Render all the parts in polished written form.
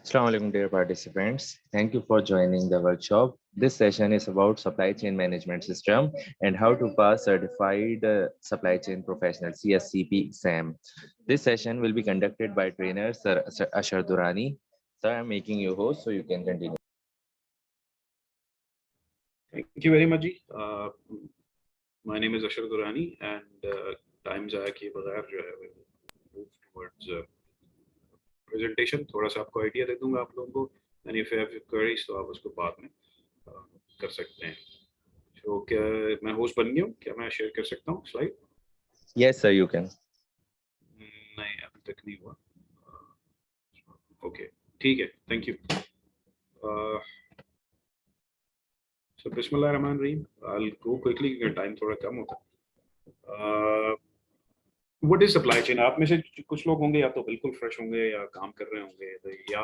Assalamu alaikum, dear participants. Thank you for joining the workshop. This session is about supply chain management system and how to pass certified supply chain professional CSCP exam. This session will be conducted by trainer Sir Ashar Durani. Sir, I'm making you host so you can continue. Thank you very much ji. My name is Ashar Durrani and time जाया किए बगैर जो है move towards presentation. थोड़ा सा आपको idea दे दूंगा आप लोगों को and if you have queries तो आप उसको बाद में कर सकते हैं. तो क्या मैं होस्ट बन गया हूँ? क्या मैं शेयर कर सकता हूँ slide? Yes, sir, you can. नहीं अभी तक नहीं हुआ. ओके ठीक है, thank you. So Bismillahirrahmanirrahim. I'll go quickly because time थोड़ा कम होता है. What is supply chain? आप में से कुछ लोग होंगे या तो बिल्कुल फ्रेश होंगे या काम कर रहे होंगे या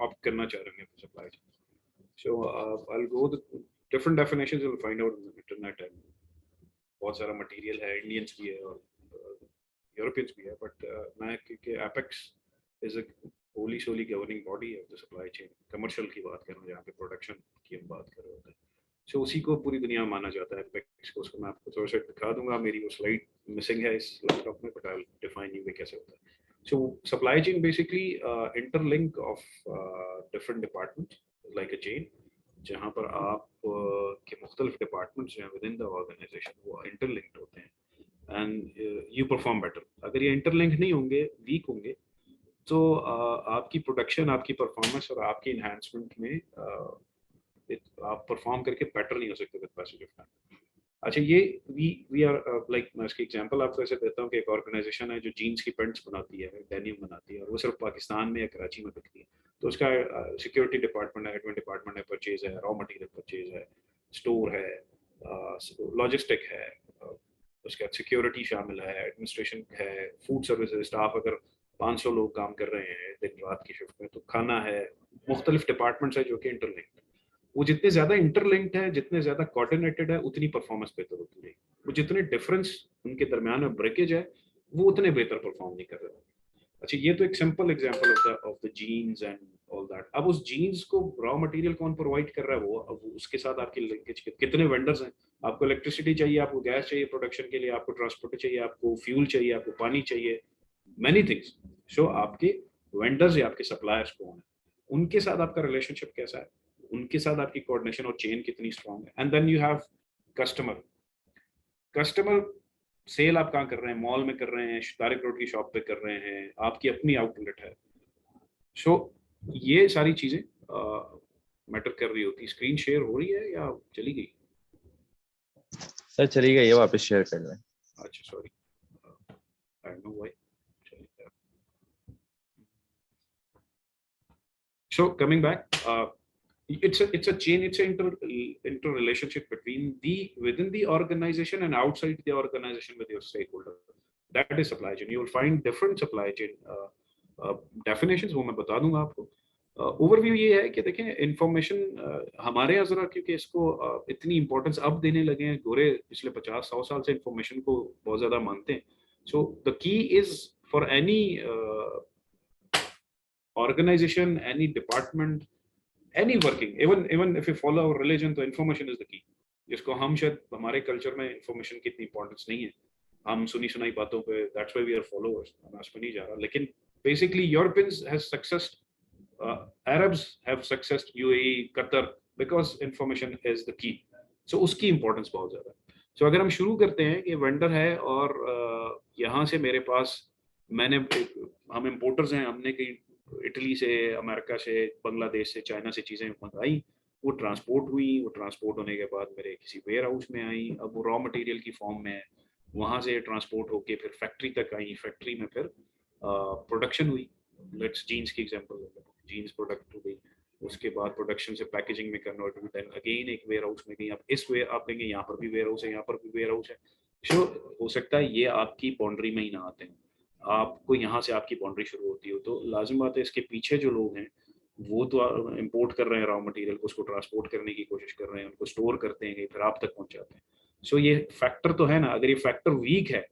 आप करना चाह रहे होंगे supply chain. So I'll go the different definitions you'll find out on the internet and बहुत सारा material है, Indians भी है और Europeans भी है, but मैं क्योंकि Apex is a wholly solely governing body of the supply chain. Commercial की बात कर रहा हूँ जहाँ पे production की हम बात कर रहे होते हैं. So उसी को पूरी दुनिया में माना जाता है Apex को. उसको मैं आपको थोड़ा सा दिखा दूंगा. मेरी वो slide missing है इस laptop में, but I'll define you कैसे होता है. So supply chain basically interlink of different departments like a chain, जहाँ पर आप के मुख्तलिफ departments जो हैं within the organization वो interlinked होते हैं and you perform better. अगर ये interlink नहीं होंगे, weak होंगे, तो आपकी प्रोडक्शन, आपकी परफॉर्मेंस और आपकी इन्हांसमेंट में आप परफॉर्म करके बेटर नहीं हो सकते विद पैसेज ऑफ टाइम. अच्छा, ये वी आर लाइक, मैं इसकी एग्जांपल आपको ऐसे देता हूँ कि एक ऑर्गेनाइजेशन है जो जीन्स की पेंट्स बनाती है, डेनिम बनाती है, और वो सिर्फ पाकिस्तान में या कराची में बिकती है. तो उसका सिक्योरिटी डिपार्टमेंट है, एडमिन डिपार्टमेंट है, परचेज है, रॉ मटेरियल परचेज है, स्टोर है, लॉजिस्टिक है, उसके बाद सिक्योरिटी शामिल है, एडमिनिस्ट्रेशन है, फूड सर्विसेज, स्टाफ अगर 500 लोग काम कर रहे हैं दिन रात की शिफ्ट में, तो खाना है, मुख्तलिफ डिपार्टमेंट्स है जो कि इंटरलिंक्ड. वो जितने ज्यादा इंटरलिंक्ड है, जितने ज्यादा कोऑर्डिनेटेड है, उतनी परफॉर्मेंस बेहतर होती है. वो जितने डिफरेंस उनके दरमियान में ब्रेकेज है, वो उतने बेहतर परफॉर्म नहीं कर रहे. अच्छा, ये तो एक simple example of the genes and all that. अब उस जीन्स को रॉ मटेरियल कौन प्रोवाइड कर रहा है? वो अब उसके साथ आपकी लिंकेज कितने वेंडर्स हैं. आपको इलेक्ट्रिसिटी चाहिए, आपको गैस चाहिए प्रोडक्शन के लिए, आपको ट्रांसपोर्ट चाहिए, आपको फ्यूल चाहिए, आपको पानी चाहिए, मैनी थिंग्स. सो आपके वेंडर्स या आपके सप्लायर्स कौन है, उनके साथ आपका रिलेशनशिप कैसा है, उनके साथ आपकी कोऑर्डिनेशन और चेन कितनी स्ट्रांग है. And then you have customer sale. आप कहाँ कर रहे हैं? मॉल में कर रहे हैं, तारिक रोड की शॉप पे कर रहे हैं, आपकी अपनी आउटलेट है. सो ये सारी चीजें मैटर कर रही होती. स्क्रीन शेयर हो रही है या चली गई? सर चली गई है, वापस शेयर कर लें. अच्छा sorry, I don't know why. So coming back, it's a chain, it's an interrelationship between within the organization and outside the organization with your stakeholder. That is supply chain. You will find different supply chain definitions, वो मैं बता दूंगा आपको. Overview ये है कि देखें, information हमारे यहाँ जरा क्योंकि इसको इतनी इंपॉर्टेंस अब देने लगे हैं, गोरे पिछले 50-100 साल से इंफॉर्मेशन को बहुत ज्यादा मानते हैं. So the key is for any organization, any department, any working, even if you follow our religion, तो information is the key. जिसको हम शायद हमारे कल्चर में information की इतनी importance नहीं है. हम सुनी सुनाई बातों पे, that's why we are followers. मैं उस पर नहीं जा रहा, लेकिन basically Europeans has success, Arabs have success, UAE, Qatar, because information is the key. So उसकी importance बहुत ज़्यादा है. So अगर हम शुरू करते हैं कि वेंडर है और यहाँ से मेरे पास हम इम्पोर्टर्स हैं, हमने कहीं इटली से, अमेरिका से, बांग्लादेश से, चाइना से चीज़ें मंगाई, वो ट्रांसपोर्ट हुई, वो ट्रांसपोर्ट होने के बाद मेरे किसी वेयर हाउस में आई, अब वो रॉ मटेरियल की फॉर्म में, वहाँ से ट्रांसपोर्ट होके फिर फैक्ट्री तक आई, फैक्ट्री में फिर प्रोडक्शन हुई. लेट्स जीन्स की एग्जांपल, जीन्स प्रोडक्ट हो गई, उसके बाद प्रोडक्शन से पैकेजिंग में कन्वर्ट हुई, देन अगेन एक वेयर हाउस में गई. अब इस वेयर आप कहेंगे यहाँ पर भी वेयर हाउस है, यहाँ पर भी वेयर हाउस है. सो हो सकता है ये आपकी बाउंड्री में ही ना आते हैं, आपको यहाँ से आपकी बाउंड्री शुरू होती हो, तो लाजिम बात है इसके पीछे जो लोग हैं वो तो इंपोर्ट कर रहे हैं रॉ मटेरियल को, उसको ट्रांसपोर्ट करने की कोशिश कर रहे हैं, उनको स्टोर करते हैं, फिर आप तक पहुंचाते हैं. सो ये फैक्टर तो है ना. अगर ये फैक्टर वीक है,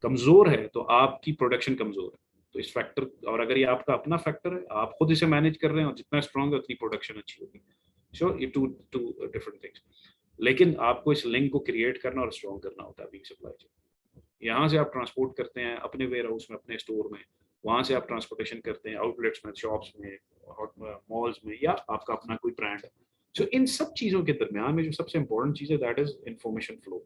कमजोर है, तो आपकी प्रोडक्शन कमजोर है. तो इस फैक्टर, और अगर ये आपका अपना फैक्टर है, आप खुद इसे मैनेज कर रहे हैं और जितना स्ट्रांग है उतनी प्रोडक्शन अच्छी होगी। सो ये टू टू डिफरेंट थिंग्स, लेकिन आपको इस लिंक को क्रिएट करना और स्ट्रॉन्ग करना होता है बीइंग सप्लाई चेन। यहाँ से आप ट्रांसपोर्ट करते हैं अपने वेयर हाउस में, अपने स्टोर में, वहां से आप ट्रांसपोर्टेशन करते हैं आउटलेट्स में, शॉप्स में, मॉल्स में, या आपका अपना कोई ब्रांड है। सो इन सब चीजों के दरमियान में जो सबसे इंपॉर्टेंट चीज है दैट इज इंफॉर्मेशन फ्लो।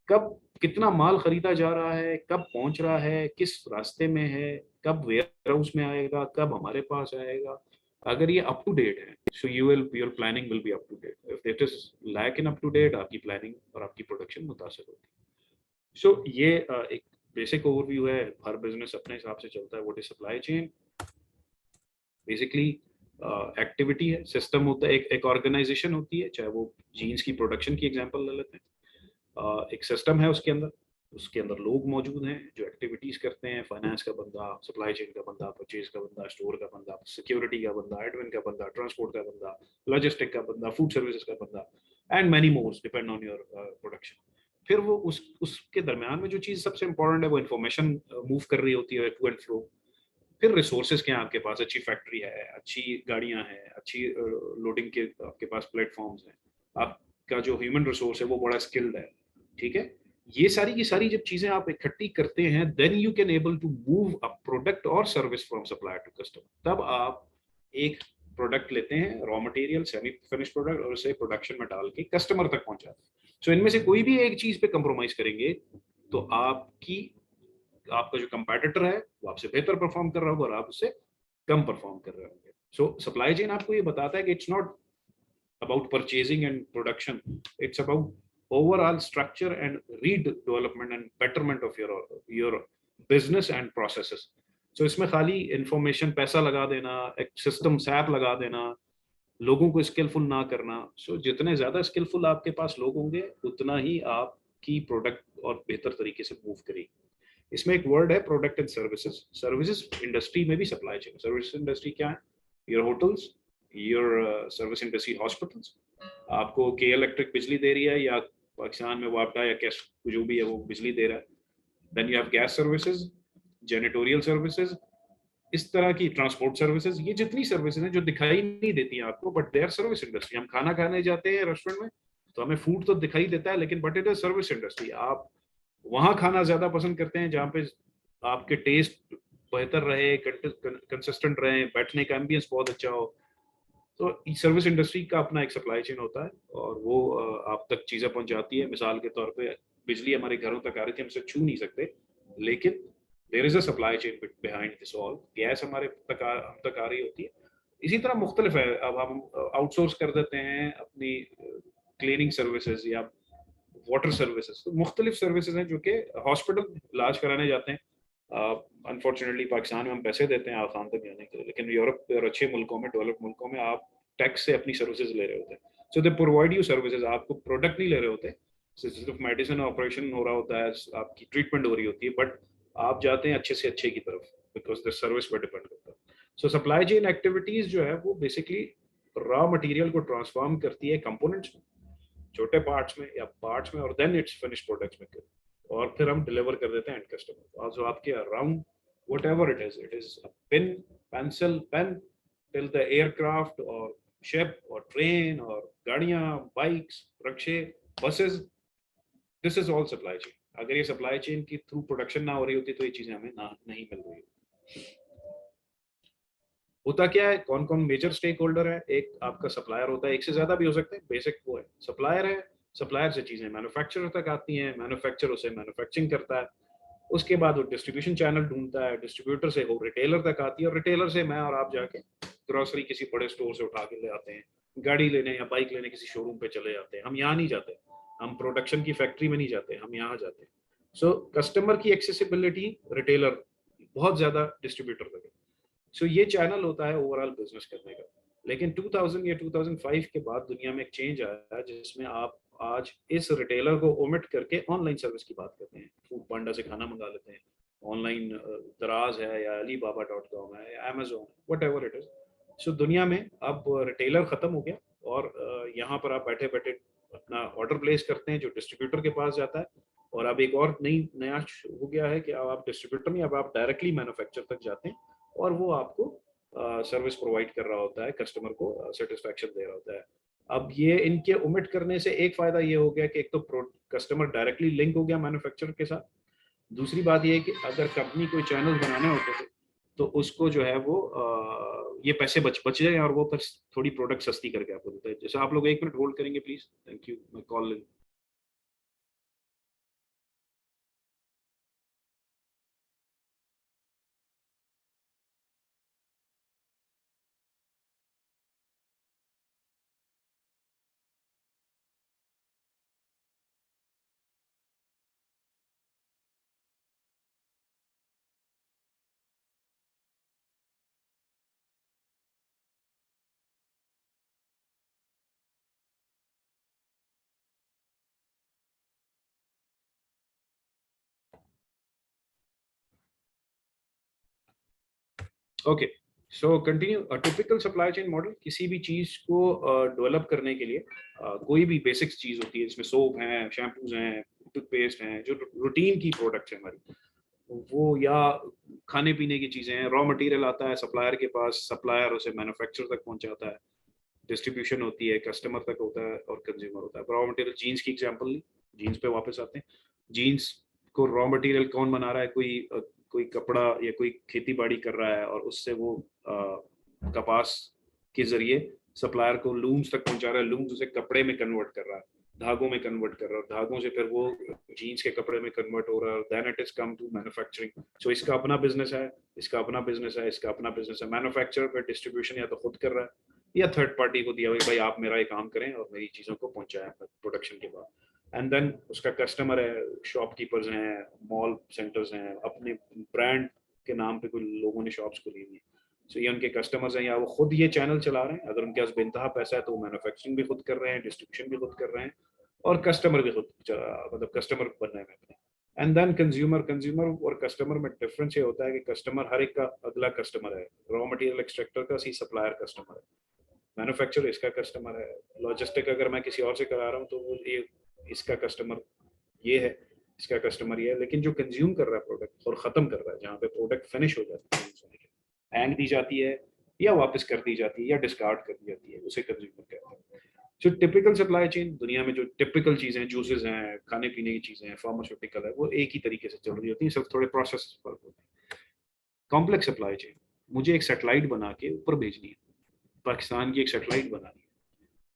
कब कितना माल खरीदा जा रहा है, कब पहुंच रहा है, किस रास्ते में है, कब वेयर हाउस में आएगा, कब हमारे पास आएगा। अगर ये अप टू डेट है, so your planning will be up to date. If it is lack in up to date, आपकी प्लानिंग और आपकी प्रोडक्शन मुतासर होती है। सो ये एक बेसिक ओवरव्यू है। हर बिजनेस अपने हिसाब से चलता है। What is supply chain? Basically activity है, सिस्टम होता है, एक ऑर्गेनाइजेशन होती है, चाहे वो जीन्स की प्रोडक्शन की एग्जांपल ले लेते हैं। एक सिस्टम है, उसके अंदर लोग मौजूद हैं जो एक्टिविटीज करते हैं। फाइनेंस का बंदा, सप्लाई चेन का बंदा, परचेज का बंदा, स्टोर का बंदा, सिक्योरिटी का बंदा, एडमिन का बंदा, ट्रांसपोर्ट का बंदा, लॉजिस्टिक का बंदा, फूड सर्विसेज का बंदा, and many mores depend on your production. फिर वो उसके दरमियान में जो चीज सबसे इंपॉर्टेंट है वो इन्फॉर्मेशन मूव कर रही होती है, टू एंड फ्रो। फिर रिसोर्सेज क्या है आपके पास? अच्छी फैक्ट्री है, अच्छी गाड़ियां हैं, अच्छी लोडिंग के आपके पास प्लेटफॉर्म्स हैं, आपका जो ह्यूमन रिसोर्स है वो बड़ा स्किल्ड है, ठीक है। ये सारी की सारी जब चीजें आप इकट्ठी करते हैं, then you can able to move a product और service from supplier to customer. तब आप एक प्रोडक्ट लेते हैं, raw material, semi finish product, और उसे प्रोडक्शन में डाल के कस्टमर तक पहुंचाते हैं। सो इनमें से कोई भी एक चीज पे कंप्रोमाइज करेंगे तो आपका जो कंपेटिटर है वो आपसे बेहतर परफॉर्म कर रहा होगा और आप उससे कम परफॉर्म कर रहे होंगे। सो सप्लाई चेन आपको ये बताता है कि it's not about purchasing and production, it's about overall structure and redevelopment and betterment of your business and processes. So इसमें खाली इंफॉर्मेशन, पैसा लगा देना, एक सिस्टम सैप लगा देना, लोगों को स्किलफुल ना करना। सो जितने ज्यादा स्किलफुल आपके पास लोग होंगे उतना ही आपकी प्रोडक्ट और बेहतर तरीके से मूव करेगी। इसमें एक वर्ड है product and services. Services industry में भी सप्लाई चेन। सर्विस इंडस्ट्री क्या है? Your hotels, your service industry hospitals. आपको के इलेक्ट्रिक बिजली दे रही है, या पाकिस्तान में वापडा या कैश जो भी है वो बिजली दे रहा है। Then you have gas services, janitorial services, इस तरह की ट्रांसपोर्ट सर्विसेज। ये जितनी सर्विसेज हैं जो दिखाई नहीं देती हैं आपको, but they are service industry. हम खाना खाने जाते हैं रेस्टोरेंट में तो हमें फूड तो दिखाई देता है, लेकिन but it is service industry. आप वहां खाना ज्यादा पसंद करते हैं जहाँ पे आपके टेस्ट बेहतर रहे, कंसिस्टेंट रहे, बैठने का एम्बियंस बहुत अच्छा हो। तो सर्विस इंडस्ट्री का अपना एक सप्लाई चेन होता है और वो आप तक चीजें पहुंचाती है। मिसाल के तौर पे बिजली हमारे घरों तक आ रही थी, हम इसे छू नहीं सकते, लेकिन there is a supply chain behind this all. Gas हमारे तक हम तक आ रही होती है। इसी तरह मुख्तलिफ है। अब हम आउटसोर्स कर देते हैं अपनी क्लीनिंग सर्विसेज या वाटर सर्विसेज। तो मुख्तलिफ सर्विसेज हैं जो कि हॉस्पिटल इलाज कराने जाते हैं। अनफॉर्चुनेटली पाकिस्तान में हम पैसे देते हैं आसान तक जाने के लिए, लेकिन यूरोप और अच्छे मुल्कों में, डेवलप मुल्कों में आप टैक्स से अपनी सर्विसेज ले रहे होते हैं। सो दे प्रोवाइड यू सर्विसेज, आपको प्रोडक्ट नहीं ले रहे होते, सिर्फ मेडिसिन ऑपरेशन हो रहा होता है, आपकी ट्रीटमेंट हो रही होती है, बट आप जाते हैं अच्छे से अच्छे की तरफ बिकॉज द सर्विस पर डिपेंड करता है। सो सप्लाई चेन एक्टिविटीज जो है वो बेसिकली रॉ मटेरियल को ट्रांसफॉर्म करती है कंपोनेंट्स में, छोटे पार्ट्स में या पार्ट्स में, और देन इट्स फिनिश प्रोडक्ट्स में, और फिर हम डिलीवर कर देते हैं एंड कस्टमर को। जो आपके around whatever it is pen, pencil, pen, till the aircraft और शिप और ट्रेन और गाड़ियां, बाइक्स, रिक्शे, buses, this is all supply chain. अगर ये सप्लाई चेन की थ्रू प्रोडक्शन ना हो रही होती तो ये चीजें हमें नहीं मिल रही होती। होता क्या है, कौन कौन मेजर स्टेक होल्डर है? एक आपका सप्लायर होता है, एक से ज्यादा भी हो सकते हैं, बेसिक वो है सप्लायर है। सप्लायर से चीजें मैन्युफैक्चरर तक आती हैं, मैन्युफैक्चरर उसे मैन्युफैक्चरिंग करता है, उसके बाद वो डिस्ट्रीब्यूशन चैनल ढूंढता है, डिस्ट्रीब्यूटर से वो रिटेलर तक आती है, और रिटेलर से मैं और आप जाके ग्रोसरी किसी बड़े स्टोर से उठा के ले आते हैं, गाड़ी लेने या बाइक लेने किसी शोरूम पे चले जाते हैं। हम यहाँ नहीं जाते, हम प्रोडक्शन की फैक्ट्री में नहीं जाते, हम यहाँ जाते हैं। सो कस्टमर की एक्सेसिबिलिटी रिटेलर बहुत ज्यादा डिस्ट्रीब्यूटर तक है। सो ये चैनल होता है ओवरऑल बिजनेस करने का। लेकिन 2000 या 2005 के बाद दुनिया में एक चेंज आया है जिसमें आप आज इस रिटेलर को ओमिट करके ऑनलाइन सर्विस की बात करते हैं। फूड पांडा से खाना मंगा लेते हैं ऑनलाइन, दराज है या alibaba.com है या Amazon, whatever it is. So दुनिया में अब रिटेलर खत्म हो गया और यहाँ पर आप बैठे बैठे अपना ऑर्डर प्लेस करते हैं जो डिस्ट्रीब्यूटर के पास जाता है, और अब एक और नया हो गया है कि अब आप डिस्ट्रीब्यूटर नहीं, अब आप डायरेक्टली मैन्युफैक्चर तक जाते हैं और वो आपको सर्विस प्रोवाइड कर रहा होता है, कस्टमर को सेटिस्फैक्शन दे रहा होता है। अब ये इनके ओमिट करने से एक फायदा ये हो गया कि एक तो कस्टमर डायरेक्टली लिंक हो गया मैन्युफैक्चरर के साथ। दूसरी बात ये है कि अगर कंपनी कोई चैनल बनाने होते थे तो उसको जो है वो ये पैसे बच जाए और वो फिर थोड़ी प्रोडक्ट सस्ती करके आपको देता है। जैसे आप लोग 1 मिनट होल्ड करेंगे प्लीज, थैंक यू, मैं call. Okay, so continue. Typical supply chain model किसी भी चीज को डेवलप करने के लिए कोई भी बेसिक्स चीज होती है, जिसमें सोप हैं, शैम्पूज हैं, टूथपेस्ट हैं, जो रूटीन की प्रोडक्ट्स हैं हमारी, वो या खाने पीने की चीजें हैं। रॉ मटेरियल आता है सप्लायर के पास, सप्लायर उसे मैन्युफैक्चरर तक पहुंचाता है, डिस्ट्रीब्यूशन होती है, कस्टमर तक होता है और कंज्यूमर होता है। रॉ मटेरियल, जीन्स की एग्जांपल ली, जीन्स पे वापस आते हैं। जीन्स को रॉ मटेरियल कौन बना रहा है? कोई कपड़ा या कोई खेती बाड़ी कर रहा है और उससे वो कपास के जरिए सप्लायर को लूम्स तक पहुंचा रहा है, लूम्स उसे कपड़े में कन्वर्ट कर रहा है, धागों में कन्वर्ट कर रहा है, धागों से फिर वो जीन्स के कपड़े में कन्वर्ट हो रहा है, then it is come to manufacturing. So इसका अपना बिजनेस है, इसका अपना बिजनेस है, इसका अपना बिजनेस है। मैन्युफैक्चरर फिर डिस्ट्रीब्यूशन या तो खुद कर रहा है या थर्ड पार्टी को दिया, भाई आप मेरा ये काम करें और मेरी चीज़ों को पहुंचाएं प्रोडक्शन के बाद। एंड देन उसका कस्टमर है, शॉपकीपर्स हैं, मॉल सेंटर्स हैं, अपने ब्रांड के नाम पे कोई लोगों ने शॉप्स खोली हुई है। सो ये उनके कस्टमर्स हैं, या वो खुद ये चैनल चला रहे हैं। अगर उनके पास बेनतहा पैसा है तो वो मैन्युफैक्चरिंग भी खुद कर रहे हैं, डिस्ट्रीब्यूशन भी खुद कर रहे हैं और कस्टमर भी खुद मतलब कस्टमर बनना है अपने। एंड देन कंज्यूमर, कंज्यूमर और कस्टमर में डिफरेंस ये होता है कि कस्टमर हर एक का अगला कस्टमर है। रॉ मटेरियल एक्सट्रैक्टर का सी सप्लायर कस्टमर है, मैन्युफैक्चरर इसका कस्टमर है, लॉजिस्टिक अगर मैं किसी और से करा रहा हूँ तो वो ये इसका कस्टमर ये है, इसका कस्टमर ये है। लेकिन जो कंज्यूम कर रहा है प्रोडक्ट और खत्म कर रहा है, जहाँ पे प्रोडक्ट फिनिश हो जाती है, हैंग दी जाती है या वापस कर दी जाती है या डिस्कार्ड कर दी जाती है, उसे कंज्यूमर कहते हैं। जो टिपिकल सप्लाई चेन दुनिया में, जो टिपिकल चीजें, जूसेस हैं, खाने पीने की चीजें हैं, फार्मास्यूटिकल है, वो एक ही तरीके से चल रही होती है, सिर्फ थोड़े प्रोसेस फर्क होते हैं। कॉम्प्लेक्स सप्लाई चेन, मुझे एक सैटेलाइट बना के ऊपर भेजनी है, पाकिस्तान की एक सैटेलाइट बनानी है,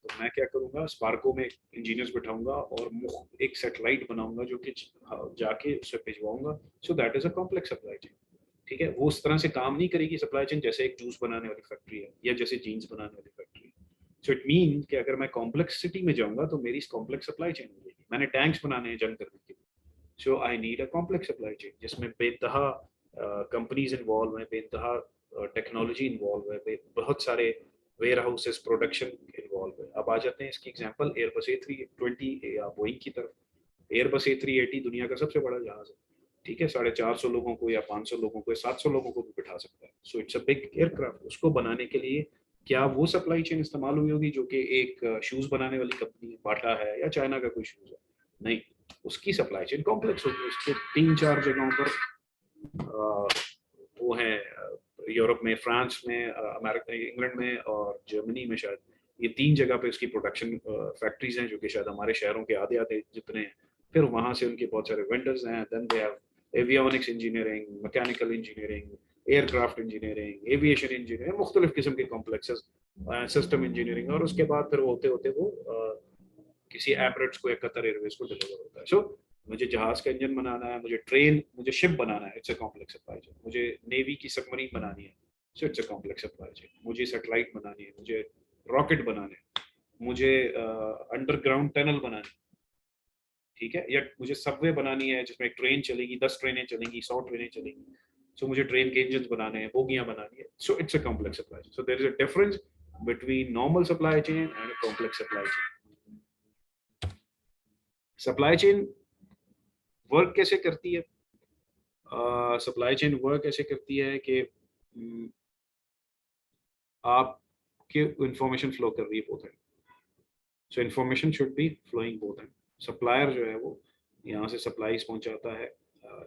तो मैं क्या करूंगा, स्पार्को में इंजीनियर्स बिठाऊंगा और एक सैटेलाइट बनाऊंगा जो कि जाके उससे भिजवाऊंगा। So that is a complex supply chain. ठीक है, वो उस तरह से काम नहीं करेगी सप्लाई चेन जैसे एक जूस बनाने वाली फैक्ट्री है या जैसे जीन्स बनाने वाली फैक्ट्री है। सो इट मीन कि अगर मैं कॉम्प्लेक्सिटी में जाऊंगा तो मेरी कॉम्प्लेक्स सप्लाई चेन हो जाएगी। मैंने टैंक्स बनाने हैं जंग करने के लिए, so I need a complex supply chain जिसमें बेतहा कंपनीज इन्वॉल्व हैं, बेतहा टेक्नोलॉजी इन्वॉल्व है, बहुत सारे वेयर हाउसेस, प्रोडक्शन इन्वॉल्व है। अब आ जाते हैं इसकी एग्जांपल एयरबस A320 या बोइंग की तरफ। एयरबस A380 दुनिया का सबसे बड़ा जहाज है, ठीक है, 450 लोगों को या 500 लोगों को या 700 लोगों को भी बिठा सकता है। So it's a big aircraft. उसको बनाने के लिए क्या वो सप्लाई चेन इस्तेमाल हुई होगी जो कि एक शूज बनाने वाली कंपनी बाटा है या चाइना का कोई शूज है? नहीं, उसकी सप्लाई चेन कॉम्प्लेक्स होगी। उसके 3-4 जगहों पर वो है, यूरोप में, फ्रांस में, अमेरिका, इंग्लैंड में और जर्मनी में, शायद ये 3 जगह पे उसकी प्रोडक्शन फैक्ट्रीज हैं जो कि शायद हमारे शहरों के आधे आधे जितने हैं। फिर वहां से उनके बहुत सारे वेंडर्स हैं, then they have avionics engineering, mechanical engineering, aircraft engineering, aviation engineering, मुख्तलिफ किस्म के कॉम्प्लेक्सेस, सिस्टम इंजीनियरिंग, और उसके बाद फिर होते होते वो किसी एमरेट्स को या कतर एयरवेज को डिलीवर होता है। सो मुझे जहाज का इंजन बनाना है, मुझे ट्रेन, मुझे शिप बनाना है, it's a complex supply chain. मुझे नेवी की सबमरीन बनानी है, so it's a complex supply chain. मुझे सैटेलाइट बनानी है, मुझे रॉकेट बनाने हैं, मुझे अंडरग्राउंड टनल बनानी है, ठीक है, या मुझे सबवे बनानी है जिसमें एक ट्रेन चलेगी, 10 ट्रेनें चलेंगी, 100 ट्रेनें चलेंगी। सो मुझे ट्रेन के इंजन बनाने हैं, बोगियां बनानी है। So it's a complex supply chain. So there is a difference between normal supply chain and complex supply chain. Supply chain work कैसे करती है? सप्लाई चेन वर्क ऐसे करती है कि आपके इंफॉर्मेशन फ्लो कर रही है both end. So information should be flowing both end. Supplier जो है वो यहाँ से सप्लाईज पहुंचाता है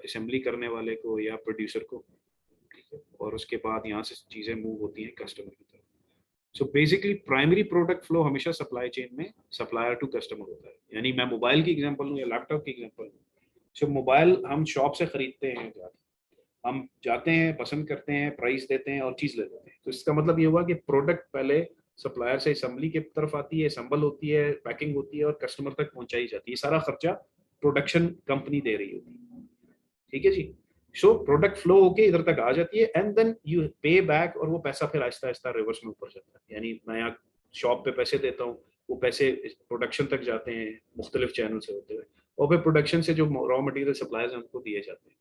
असेंबली करने वाले को या प्रोड्यूसर को, ठीक है, और उसके बाद यहाँ से चीज़ें मूव होती हैं कस्टमर की तरफ। So basically primary product flow हमेशा सप्लाई चेन में सप्लायर टू कस्टमर होता है। यानी मैं मोबाइल की एग्जांपल लूँ या लैपटॉप की एग्जांपल लूँ, सो मोबाइल हम शॉप से खरीदते हैं, हम जाते हैं, पसंद करते हैं, प्राइस देते हैं और चीज़ ले लेते हैं। तो इसका मतलब ये हुआ कि प्रोडक्ट पहले सप्लायर से असेंबली की तरफ आती है, असेंबल होती है, पैकिंग होती है और कस्टमर तक पहुंचाई जाती है। सारा खर्चा प्रोडक्शन कंपनी दे रही होती है, ठीक है जी। सो प्रोडक्ट फ्लो होके इधर तक आ जाती है एंड देन यू पे बैक, और वो पैसा फिर आहिस्ता आहिस्ता रिवर्स में ऊपर जाता है। यानी मैं यहाँ शॉप पे पैसे देता हूँ, वो पैसे प्रोडक्शन तक जाते हैं मुख्तलिफ चैनल से होते हुए, और फिर प्रोडक्शन से जो रॉ मटेरियल सप्लायर्स हैं उनको दिए जाते हैं।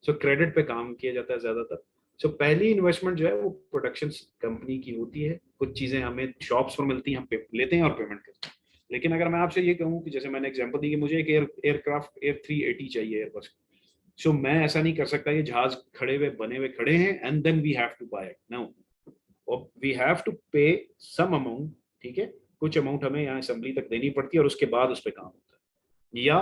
सो क्रेडिट पे काम किया जाता है ज्यादातर। सो पहली इन्वेस्टमेंट जो है वो प्रोडक्शन कंपनी की होती है। कुछ चीजें हमें शॉप्स पर मिलती हैं, हम लेते हैं और पेमेंट करते हैं। लेकिन अगर मैं आपसे ये कहूँ कि जैसे मैंने एग्जांपल दी कि मुझे एक एयरक्राफ्ट एयर 380 चाहिए एयरबस, सो मैं ऐसा नहीं कर सकता ये जहाज खड़े हुए बने हुए खड़े हैं and then we have to buy it, no, we have to pay some amount, ठीक है, कुछ अमाउंट हमें यहाँ असेंबली तक देनी पड़ती है और उसके बाद उस पर काम होता है। या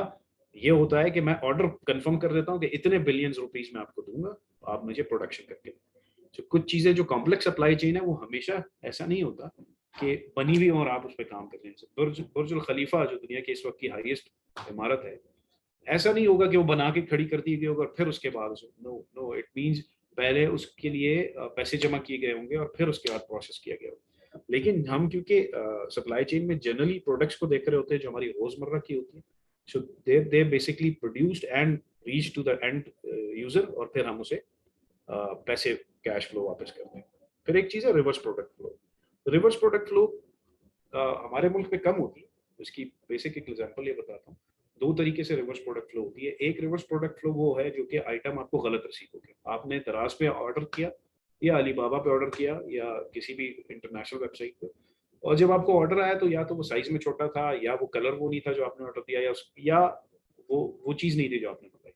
ये होता है कि मैं ऑर्डर कंफर्म कर देता हूँ कि इतने बिलियंस रुपीस में आपको दूंगा, आप मुझे प्रोडक्शन करके। तो कुछ चीजें जो कॉम्प्लेक्स सप्लाई चेन है वो हमेशा ऐसा नहीं होता कि बनी हुई और आप उस पर काम कर रहे हैं। बुर्जुल खलीफा जो दुनिया की इस वक्त की हाईएस्ट इमारत है, ऐसा नहीं होगा कि वो बना के खड़ी कर दी गई होगा फिर उसके बाद, नो नो, इट मींस पहले उसके लिए पैसे जमा किए गए होंगे और फिर उसके बाद प्रोसेस किया गया होगा। लेकिन हम क्योंकि सप्लाई चेन में जनरली प्रोडक्ट्स को देख रहे होते हैं जो हमारी रोजमर्रा की होती है, so they basically produced and reach to the end user, और फिर हम उसे पैसे कैश फ्लो वापस करते हैं। फिर एक चीज है reverse product flow. Reverse product flow हमारे मुल्क में कम होती है। इसकी बेसिक एक एग्जांपल ये बताता हूँ। दो तरीके से रिवर्स प्रोडक्ट फ्लो होती है। एक रिवर्स प्रोडक्ट फ्लो वो है जो कि आइटम आपको गलत रिसीव हो गया, आपने दराज पे ऑर्डर किया या अलीबाबा पे ऑर्डर किया या किसी भी इंटरनेशनल वेबसाइट पे, और जब आपको ऑर्डर आया तो या तो वो साइज में छोटा था, या वो कलर वो नहीं था जो आपने ऑर्डर दिया, या वो चीज नहीं थी जो आपने बताई।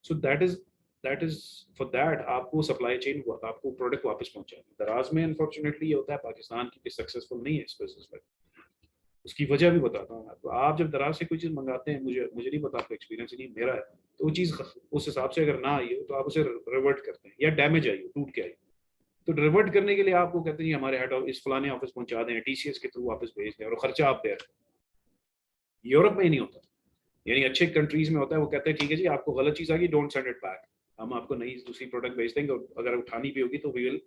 सो दैट इज फॉर दैट आपको सप्लाई चेन आपको प्रोडक्ट वापस पहुंचाना। दराज में अनफॉर्चुनेटली ये होता है, पाकिस्तान की सक्सेसफुल नहीं है इस बिजनेस में। उसकी वजह भी बताता हूँ आपको। आप जब दराज से कोई चीज़ मंगाते हैं, मुझे नहीं पता, आपका एक्सपीरियंस नहीं, मेरा है, तो वो चीज़ उस हिसाब से अगर ना आई हो तो आप उसे रिवर्ट करते हैं, या डैमेज आई हो, टूट के आई, तो रिवर्ट करने के लिए आपको कहते हैं हमारे हेड ऑफिस फलाने ऑफिस पहुंचा दें, टीसीएस के थ्रू वापस भेज दें, और खर्चा आप दे रहे हैं। यूरोप में ही नहीं होता, यानी अच्छे कंट्रीज में होता है, वो कहते हैं ठीक है जी आपको गलत चीज़ आ गई, डोंट सेंड इट बैक, हम आपको नई दूसरी प्रोडक्ट भेज देंगे, और अगर उठानी भी होगी तो we will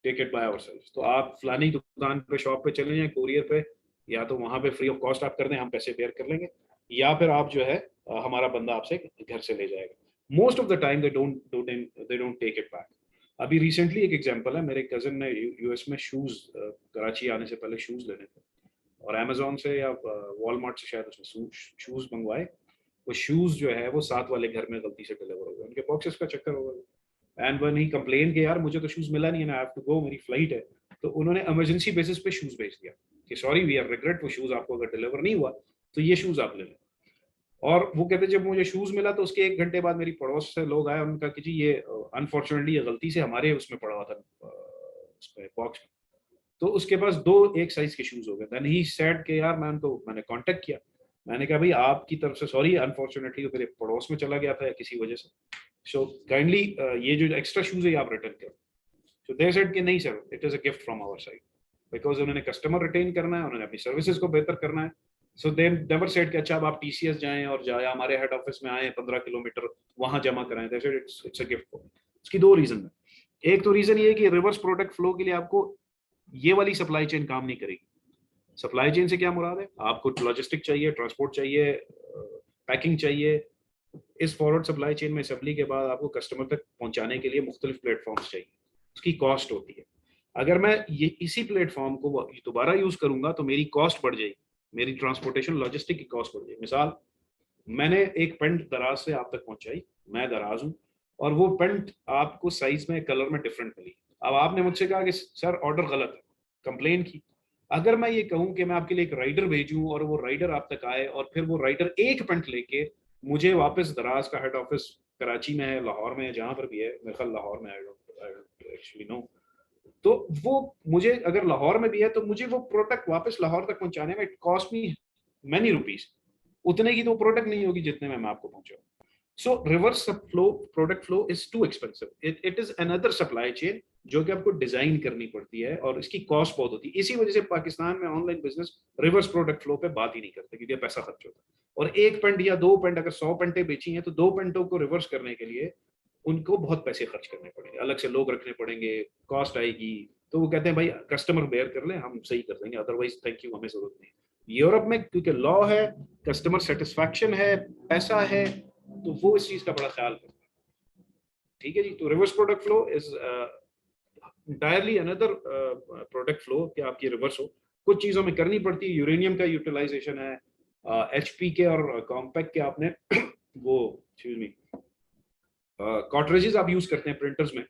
take it by ourselves. तो आप फलानी दुकान पे शॉप पे चले जाएं कोरियर पे, या तो वहां पे फ्री ऑफ कॉस्ट आप कर दें, हम पैसे बेयर कर लेंगे, या फिर आप जो है हमारा बंदा आपसे घर से ले जाएगा। Most of the time they don't take it back. अभी रिसेंटली एक एग्जांपल है, मेरे कजन ने यूएस में शूज, कराची आने से पहले शूज लेने थे, और अमेजोन से या वॉलमार्ट से शायद उसने शूज मंगवाए। वो शूज जो है वो साथ वाले घर में गलती से डिलीवर हो गए, उनके बॉक्सेस का चक्कर हो गया। एंड वन ही कंप्लेन कि यार मुझे तो शूज मिला नहीं है, आई हैव टू गो, मेरी फ्लाइट है। तो उन्होंने इमरजेंसी बेसिस पे शूज भेज दिया कि सॉरी वी आर रिग्रेट, वो शूज आपको अगर डिलीवर नहीं हुआ तो ये शूज आप ले लें। और वो कहते जब मुझे शूज मिला तो उसके 1 घंटे बाद मेरी पड़ोस से लोग आए, उनका कि जी ये अनफॉर्चुनेटली ये गलती से हमारे उसमें पड़ा हुआ था, उसमें बॉक्स में, तो उसके पास 2 एक साइज के शूज हो गए। देन ही सेड कि यार मैंने कांटेक्ट किया, मैंने कहा भाई आपकी तरफ से सॉरी, अनफॉर्चुनेटली मेरे पड़ोस में चला गया था या किसी वजह से, सो काइंडली ये जो एक्स्ट्रा शूज है आप रिटर्न करो। सो दे सेड कि नहीं sir, it is a gift from our side, because उन्होंने कस्टमर रिटेन करना है, उन्होंने अपनी सर्विसेज को बेहतर करना है। सो दे नेवर सेड कि अच्छा अब आप टीसीएस जाएं और जाए हमारे हेड ऑफिस में आए 15 किलोमीटर वहां जमा कराएं। They said it's a gift. इसकी 2 रीजन है। एक तो रीजन ये है कि रिवर्स प्रोडक्ट फ्लो के लिए आपको ये वाली सप्लाई चेन काम नहीं करेगी। सप्लाई चेन से क्या मुराद है, आपको लॉजिस्टिक चाहिए, ट्रांसपोर्ट चाहिए, पैकिंग चाहिए। इस फॉरवर्ड सप्लाई चेन में असेंबली के बाद आपको कस्टमर तक पहुंचाने के लिए मुख्तलिफ प्लेटफॉर्म्स चाहिए, उसकी कॉस्ट होती है। अगर मैं ये इसी प्लेटफॉर्म को दोबारा यूज करूंगा तो मेरी कॉस्ट बढ़ जाएगी, मेरी ट्रांसपोर्टेशन लॉजिस्टिक की कॉस्ट बढ़ जाएगी। मिसाल, मैंने एक पेंट दराज से आप तक पहुंचाई, मैं दराज हूँ, और वो पेंट आपको साइज में कलर में डिफरेंट मिली। अब आपने मुझसे कहा कि सर ऑर्डर गलत है, कंप्लेन की। अगर मैं ये कहूं कि मैं आपके लिए एक राइडर भेजूं और वो राइडर आप तक आए और फिर वो राइडर एक पेंट लेके मुझे वापस, दराज का हेड ऑफिस कराची में है, लाहौर में है, जहां पर भी है, मेरे ख्याल लाहौर में, आई डोंट एक्चुअली नो, तो वो मुझे अगर लाहौर में भी है तो मुझे वो प्रोडक्ट वापस लाहौर तक पहुंचाने में it cost me many rupees. उतने की तो प्रोडक्ट नहीं होगी जितने में मैं आपको पहुंचाऊं। So reverse flow product flow is too expensive, it is another supply chain जो कि आपको डिजाइन करनी पड़ती है और इसकी कॉस्ट बहुत होती है। इसी वजह से पाकिस्तान में online business reverse product flow पे बात ही नहीं करते, क्योंकि पैसा खर्च होता है। और एक पेंट या दो पेंट, अगर 100 पेंटें बेची हैं तो 2 पेंटों को रिवर्स करने के लिए उनको बहुत पैसे खर्च करने पड़ेंगे, अलग से लोग रखने पड़ेंगे, कॉस्ट आएगी। तो वो कहते हैं भाई कस्टमर बेयर कर ले, हम सही कर देंगे, अदरवाइज थैंक यू, हमें जरूरत नहीं। यूरोप में क्योंकि लॉ है, कस्टमर सेटिस्फैक्शन है, पैसा है, तो वो इस चीज का बड़ा ख्याल करते हैं। ठीक है जी। तो reverse product flow is entirely another product flow कि आपकी रिवर्स हो। कुछ चीजों में करनी पड़ती है, यूरेनियम का यूटिलाइजेशन है, एचपी के और कॉम्पैक्ट के आपने वो एक्सक्यूज मी कॉटरेजेस आप यूज करते हैं प्रिंटर्स में,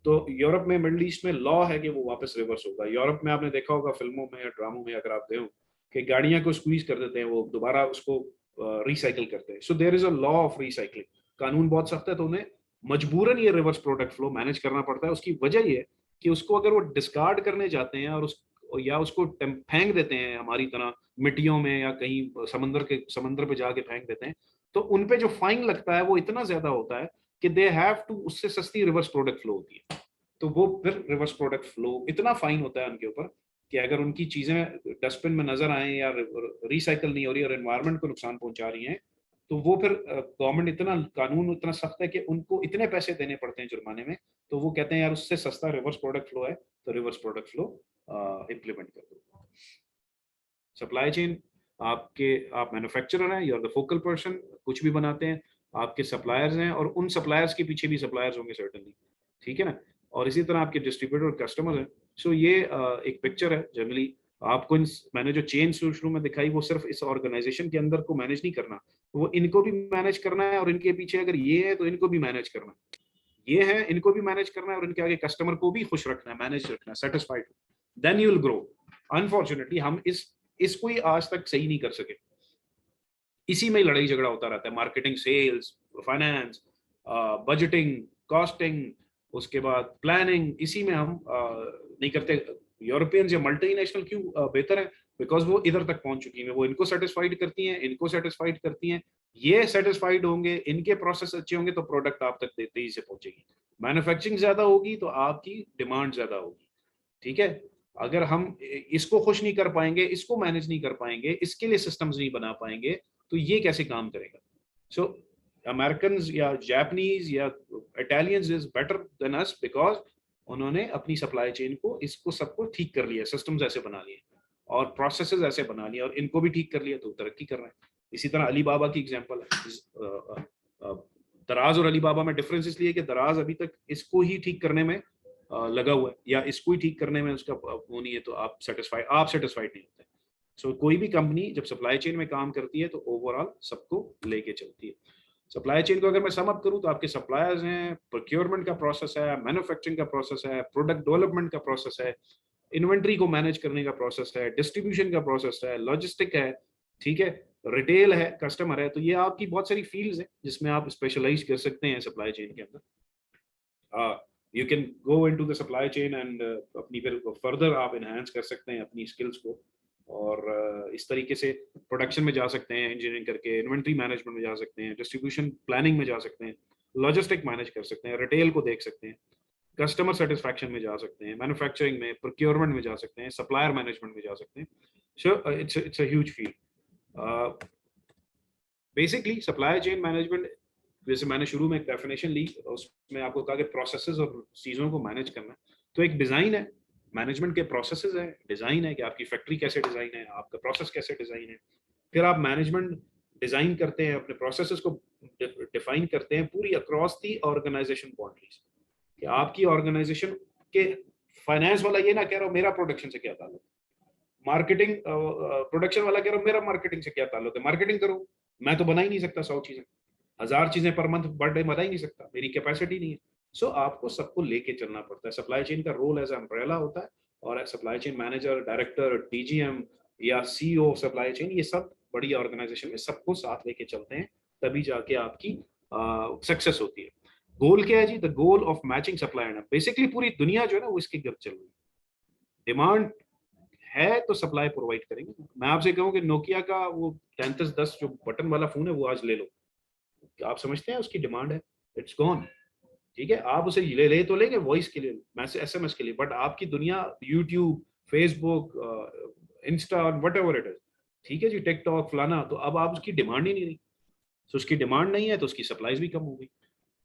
तो यूरोप में, मिडिल ईस्ट में लॉ है कि वो वापस रिवर्स होगा। यूरोप में आपने देखा होगा फिल्मों में या ड्रामों में, अगर आप देखो कि गाड़ियां को स्क्वीज कर देते हैं, वो दोबारा उसको रिसाइकिल करते हैं। So there is a law of recycling, कानून बहुत सख्त है, तो उन्हें मजबूरन ये रिवर्स प्रोडक्ट फ्लो मैनेज करना पड़ता है। उसकी वजह ये कि उसको अगर वो डिस्कार्ड करने जाते हैं और उसको फेंक देते हैं हमारी तरह मिट्टियों में या कहीं समंदर पे जाके फेंक देते हैं, तो उनपे जो फाइन लगता है वो इतना ज्यादा होता है कि दे हैव टू, उससे सस्ती रिवर्स प्रोडक्ट फ्लो होती है। तो वो फिर रिवर्स प्रोडक्ट फ्लो इतना फाइन होता है उनके ऊपर कि अगर उनकी चीजें डस्टबिन में नजर आए या रिसाइकल नहीं हो रही और एनवायरनमेंट को नुकसान पहुंचा रही हैं, तो वो फिर गवर्नमेंट इतना, कानून इतना सख्त है कि उनको इतने पैसे देने पड़ते हैं जुर्माने में। तो वो कहते हैं यार उससे सस्ता रिवर्स प्रोडक्ट फ्लो है, तो रिवर्स प्रोडक्ट फ्लो इम्प्लीमेंट कर दो। सप्लाई चेन, आप मैन्युफैक्चरर हैं, you are the focal person, कुछ भी बनाते हैं, आपके सप्लायर्स हैं और उन सप्लायर्स के पीछे भी सप्लायर्स होंगे सर्टेनली, ठीक है ना। और इसी तरह आपके डिस्ट्रीब्यूटर और कस्टमर हैं। सो ये एक पिक्चर है जनरली आपको। मैंने जो चेन शुरू में दिखाई वो सिर्फ इस ऑर्गेनाइजेशन के अंदर को मैनेज नहीं करना, वो इनको भी मैनेज करना है, और इनके पीछे अगर ये है तो इनको भी मैनेज करना है, ये है इनको भी मैनेज करना है, और इनके आगे कस्टमर को भी खुश रखना है, मैनेज रखना है, satisfied, then you will grow. Unfortunately हम इसको ही आज तक सही नहीं कर सके। इसी में लड़ाई झगड़ा होता रहता है, marketing, sales, finance, budgeting, costing, उसके बाद प्लानिंग, इसी में हम नहीं करते। यूरोपियंस या मल्टीनेशनल क्यों बेहतर है? बिकॉज वो इधर तक पहुंच चुकी हैं, वो इनको सेटिस्फाइड करती हैं, इनको सेटिस्फाइड करती हैं, ये सेटिस्फाइड होंगे, इनके प्रोसेस अच्छे होंगे तो प्रोडक्ट आप तक तेजी से पहुंचेगी। मैन्युफैक्चरिंग ज्यादा होगी तो आपकी डिमांड ज्यादा होगी, ठीक है। अगर हम इसको खुश नहीं कर पाएंगे, इसको मैनेज नहीं कर पाएंगे, इसके लिए सिस्टम्स नहीं बना पाएंगे, तो ये कैसे काम करेगा? सो अमेरिकन या जापानीज या Italians is better than us because उन्होंने अपनी सप्लाई चेन को, इसको सबको ठीक कर लिया, सिस्टम्स ऐसे बना लिए और प्रोसेसेस ऐसे बना लिए और इनको भी ठीक कर लिया, तो तरक्की कर रहे हैं। इसी तरह अलीबाबा की एग्जांपल है। दराज और अलीबाबा में डिफरेंस इसलिए कि दराज अभी तक इसको ही ठीक करने में लगा हुआ है, या इसको ही ठीक करने में उसका वो नहीं है, तो आप सेटिस्फाइड नहीं होते। सो कोई भी कंपनी जब सप्लाई चेन में काम करती है तो ओवरऑल सबको लेके चलती है। सप्लाई चेन को अगर मैं सम अप करूं तो आपके सप्लायर्स हैं, प्रोक्योरमेंट का प्रोसेस है, मैन्युफैक्चरिंग का प्रोसेस है, प्रोडक्ट डेवलपमेंट का प्रोसेस है, इन्वेंट्री को मैनेज करने का प्रोसेस है, डिस्ट्रीब्यूशन का प्रोसेस है, लॉजिस्टिक है, ठीक है, रिटेल है, कस्टमर है। तो ये आपकी बहुत सारी फील्ड्स हैं जिसमें आप स्पेशलाइज कर सकते हैं सप्लाई चेन के अंदर। You can go into the supply chain and अपनी फिर फर्दर आप एनहांस कर सकते हैं अपनी स्किल्स को, और इस तरीके से प्रोडक्शन में जा सकते हैं इंजीनियरिंग करके, इन्वेंट्री मैनेजमेंट में जा सकते हैं, डिस्ट्रीब्यूशन प्लानिंग में जा सकते हैं, लॉजिस्टिक मैनेज कर सकते हैं, रिटेल को देख सकते हैं, कस्टमर सेटिस्फैक्शन में जा सकते हैं, मैन्युफैक्चरिंग में, प्रोक्योरमेंट में जा सकते हैं, सप्लायर मैनेजमेंट में जा सकते हैं। So it's a huge field. Basically supply chain management, जैसे मैंने शुरू में एक डेफिनेशन ली, उसमें आपको कहा कि प्रोसेसेस और चीज़ों को मैनेज करना, तो एक डिज़ाइन है, मैनेजमेंट के प्रोसेसेस है, डिज़ाइन है कि आपकी फैक्ट्री कैसे डिज़ाइन है, आपका प्रोसेस कैसे डिज़ाइन है, फिर आप मैनेजमेंट डिज़ाइन करते हैं, अपने प्रोसेसेस को डिफाइन करते हैं पूरी अक्रॉस दी ऑर्गेनाइजेशन बाउंड्रीज, कि आपकी ऑर्गेनाइजेशन के फाइनेंस वाला ये ना कह रहा हो मेरा प्रोडक्शन से क्या ताल्लुक, मार्केटिंग प्रोडक्शन वाला कह रहा हो मेरा मार्केटिंग से क्या ताल्लुक है, मार्केटिंग करो, मैं तो बना ही नहीं सकता 100 चीजें, 1000 चीजें पर मंथ बर्थडे बना ही नहीं सकता, मेरी कैपेसिटी नहीं है। सो आपको सबको लेके चलना पड़ता है। सप्लाई चेन का रोल एज अम्ब्रेला होता है, और supply chain manager, director, DGM या सीईओ सप्लाई चेन, ये सब बड़ी ऑर्गेनाइजेशन में सबको साथ लेके चलते हैं, तभी जाके आपकी सक्सेस होती है। गोल क्या है जी? The goal of matching supply and, basically पूरी दुनिया जो है ना वो इसके गिर्द चल रही है। डिमांड है तो सप्लाई प्रोवाइड करेंगे। मैं आपसे कहूँ कि नोकिया का वो 3310 जो बटन वाला फोन है वो आज ले लो, आप समझते हैं उसकी डिमांड है, इट्स गॉन। ठीक है, आप उसे ले तो लेंगे वॉइस के लिए, मैसेज एसएमएस के लिए, बट आपकी दुनिया YouTube, Facebook, Insta, what ever it is, ठीक है जी, टिकटॉक फलाना, तो अब आप उसकी डिमांड ही नहीं रही। तो उसकी डिमांड नहीं है तो उसकी सप्लाईज भी कम हो गई।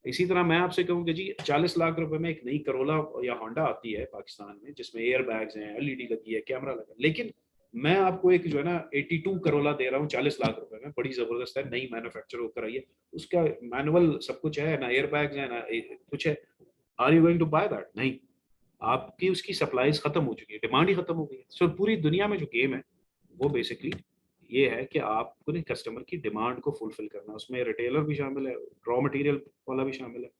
इसी तरह मैं आपसे कहूँ कि जी 40 लाख रुपए में एक नई करोला या होंडा आती है पाकिस्तान में, जिसमें एयर बैग्स हैं, एलईडी लगी है, कैमरा लगा है, लेकिन मैं आपको एक जो है ना 82 करोला दे रहा हूँ 40 लाख रुपए में, बड़ी जबरदस्त है, नई मैन्युफैक्चर होकर आई है, उसका मैनुअल सब कुछ है, ना एयर बैग्स है ना कुछ है। Are you going to buy that? नहीं, आपकी उसकी सप्लाईज खत्म हो चुकी है, डिमांड ही खत्म हो गई है। सो पूरी दुनिया में जो गेम है वो बेसिकली ये है कि आपको ना कस्टमर की डिमांड को फुलफिल करना, उसमें रिटेलर भी शामिल है, रॉ मटेरियल वाला भी शामिल है,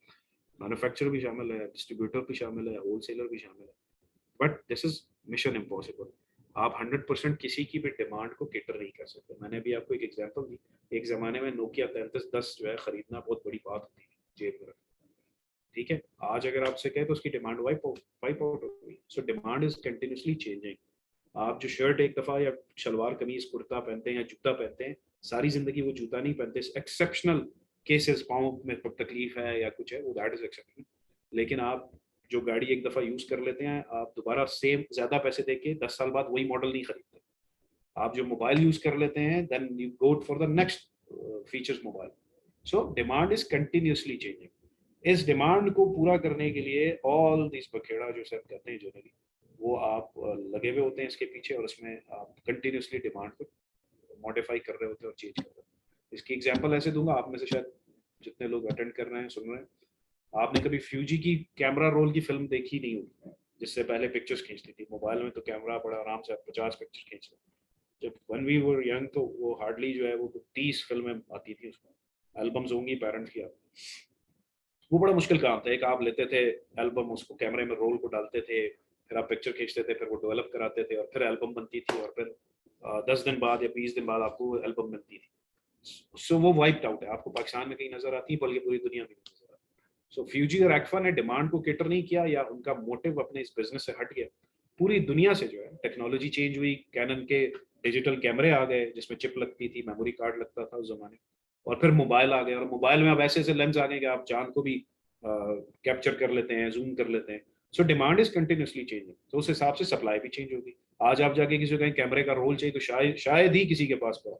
मैन्युफैक्चरर भी शामिल है, डिस्ट्रीब्यूटर भी शामिल है, होलसेलर भी शामिल है, but this is mission impossible. आप 100% किसी की भी डिमांड को केटर नहीं कर सकते। मैंने अभी आपको एक एग्जांपल दी, एक जमाने में नोकिया 3310 जो है खरीदना बहुत बड़ी बात होती है जेब में, ठीक है, आज अगर आपसे कहे तो उसकी डिमांड वाइप आउट हो गई। सो डिमांड इज कंटिन्यूसली चेंजिंग। आप जो शर्ट एक दफा या शलवार कमीज कुर्ता पहनते हैं या जूता पहनते हैं, सारी जिंदगी वो जूता नहीं पहनते, एक्सेप्शनल केसेस, पाँव में तकलीफ है या कुछ है, वो दैट इज एक्सेप्शनल। लेकिन आप जो गाड़ी एक दफा यूज कर लेते हैं, आप दोबारा सेम ज्यादा पैसे देके 10 साल बाद वही मॉडल नहीं खरीदते। आप जो मोबाइल यूज कर लेते हैं, then you go for the next features mobile. So demand is continuously changing. इस डिमांड को पूरा करने के लिए ऑल दिस बखेड़ा जो सर कहते हैं जनरली, वो आप लगे हुए होते हैं इसके पीछे, और उसमें आप कंटिन्यूसली डिमांड को मॉडिफाई कर रहे होते हैं और चेंज कर रहे होते हैं। इसकी एग्जांपल ऐसे दूंगा, आप में से शायद जितने लोग अटेंड कर रहे हैं, सुन रहे हैं, आपने कभी फ्यूजी की कैमरा रोल की फिल्म देखी नहीं होगी, जिससे पहले पिक्चर्स खींचती थी। मोबाइल में तो कैमरा बड़ा आराम से 50 पिक्चर खींच लो। जब वन वी वर यंग तो वो हार्डली जो है वो 30 फिल्में आती थी, उसमें एल्बम्स होंगी पेरेंट्स की, आप वो बड़ा मुश्किल काम था। एक आप लेते थे एल्बम, उसको कैमरे में रोल को डालते थे, फिर आप पिक्चर खींचते थे, फिर वो डेवलप कराते थे, और फिर एल्बम बनती थी, और फिर 10 दिन बाद या 20 दिन बाद आपको एल्बम मिलती थी। सो वो वाइप्ड आउट है, आपको पाकिस्तान में कहीं नजर आती है, बल्कि पूरी दुनिया में नजर आती है। सो फ्यूजी और एक्फा ने डिमांड को केटर नहीं किया, या उनका मोटिव अपने इस बिजनेस से हट गया। पूरी दुनिया से जो है टेक्नोलॉजी चेंज हुई, कैनन के डिजिटल कैमरे आ गए जिसमें चिप लगती थी, मेमोरी कार्ड लगता था उस जमाने, और फिर मोबाइल आ गए, और मोबाइल में अब ऐसे ऐसे लेंस आ गए कि आप चांद को भी कैप्चर कर लेते हैं, जूम कर लेते हैं। सो डिमांड इज कंटिन्यूसली चेंजिंग, तो उस हिसाब से सप्लाई भी चेंज होगी। आज आप जाके किसी को कहीं कैमरे का रोल चाहिए तो शायद ही किसी के पास पड़ा।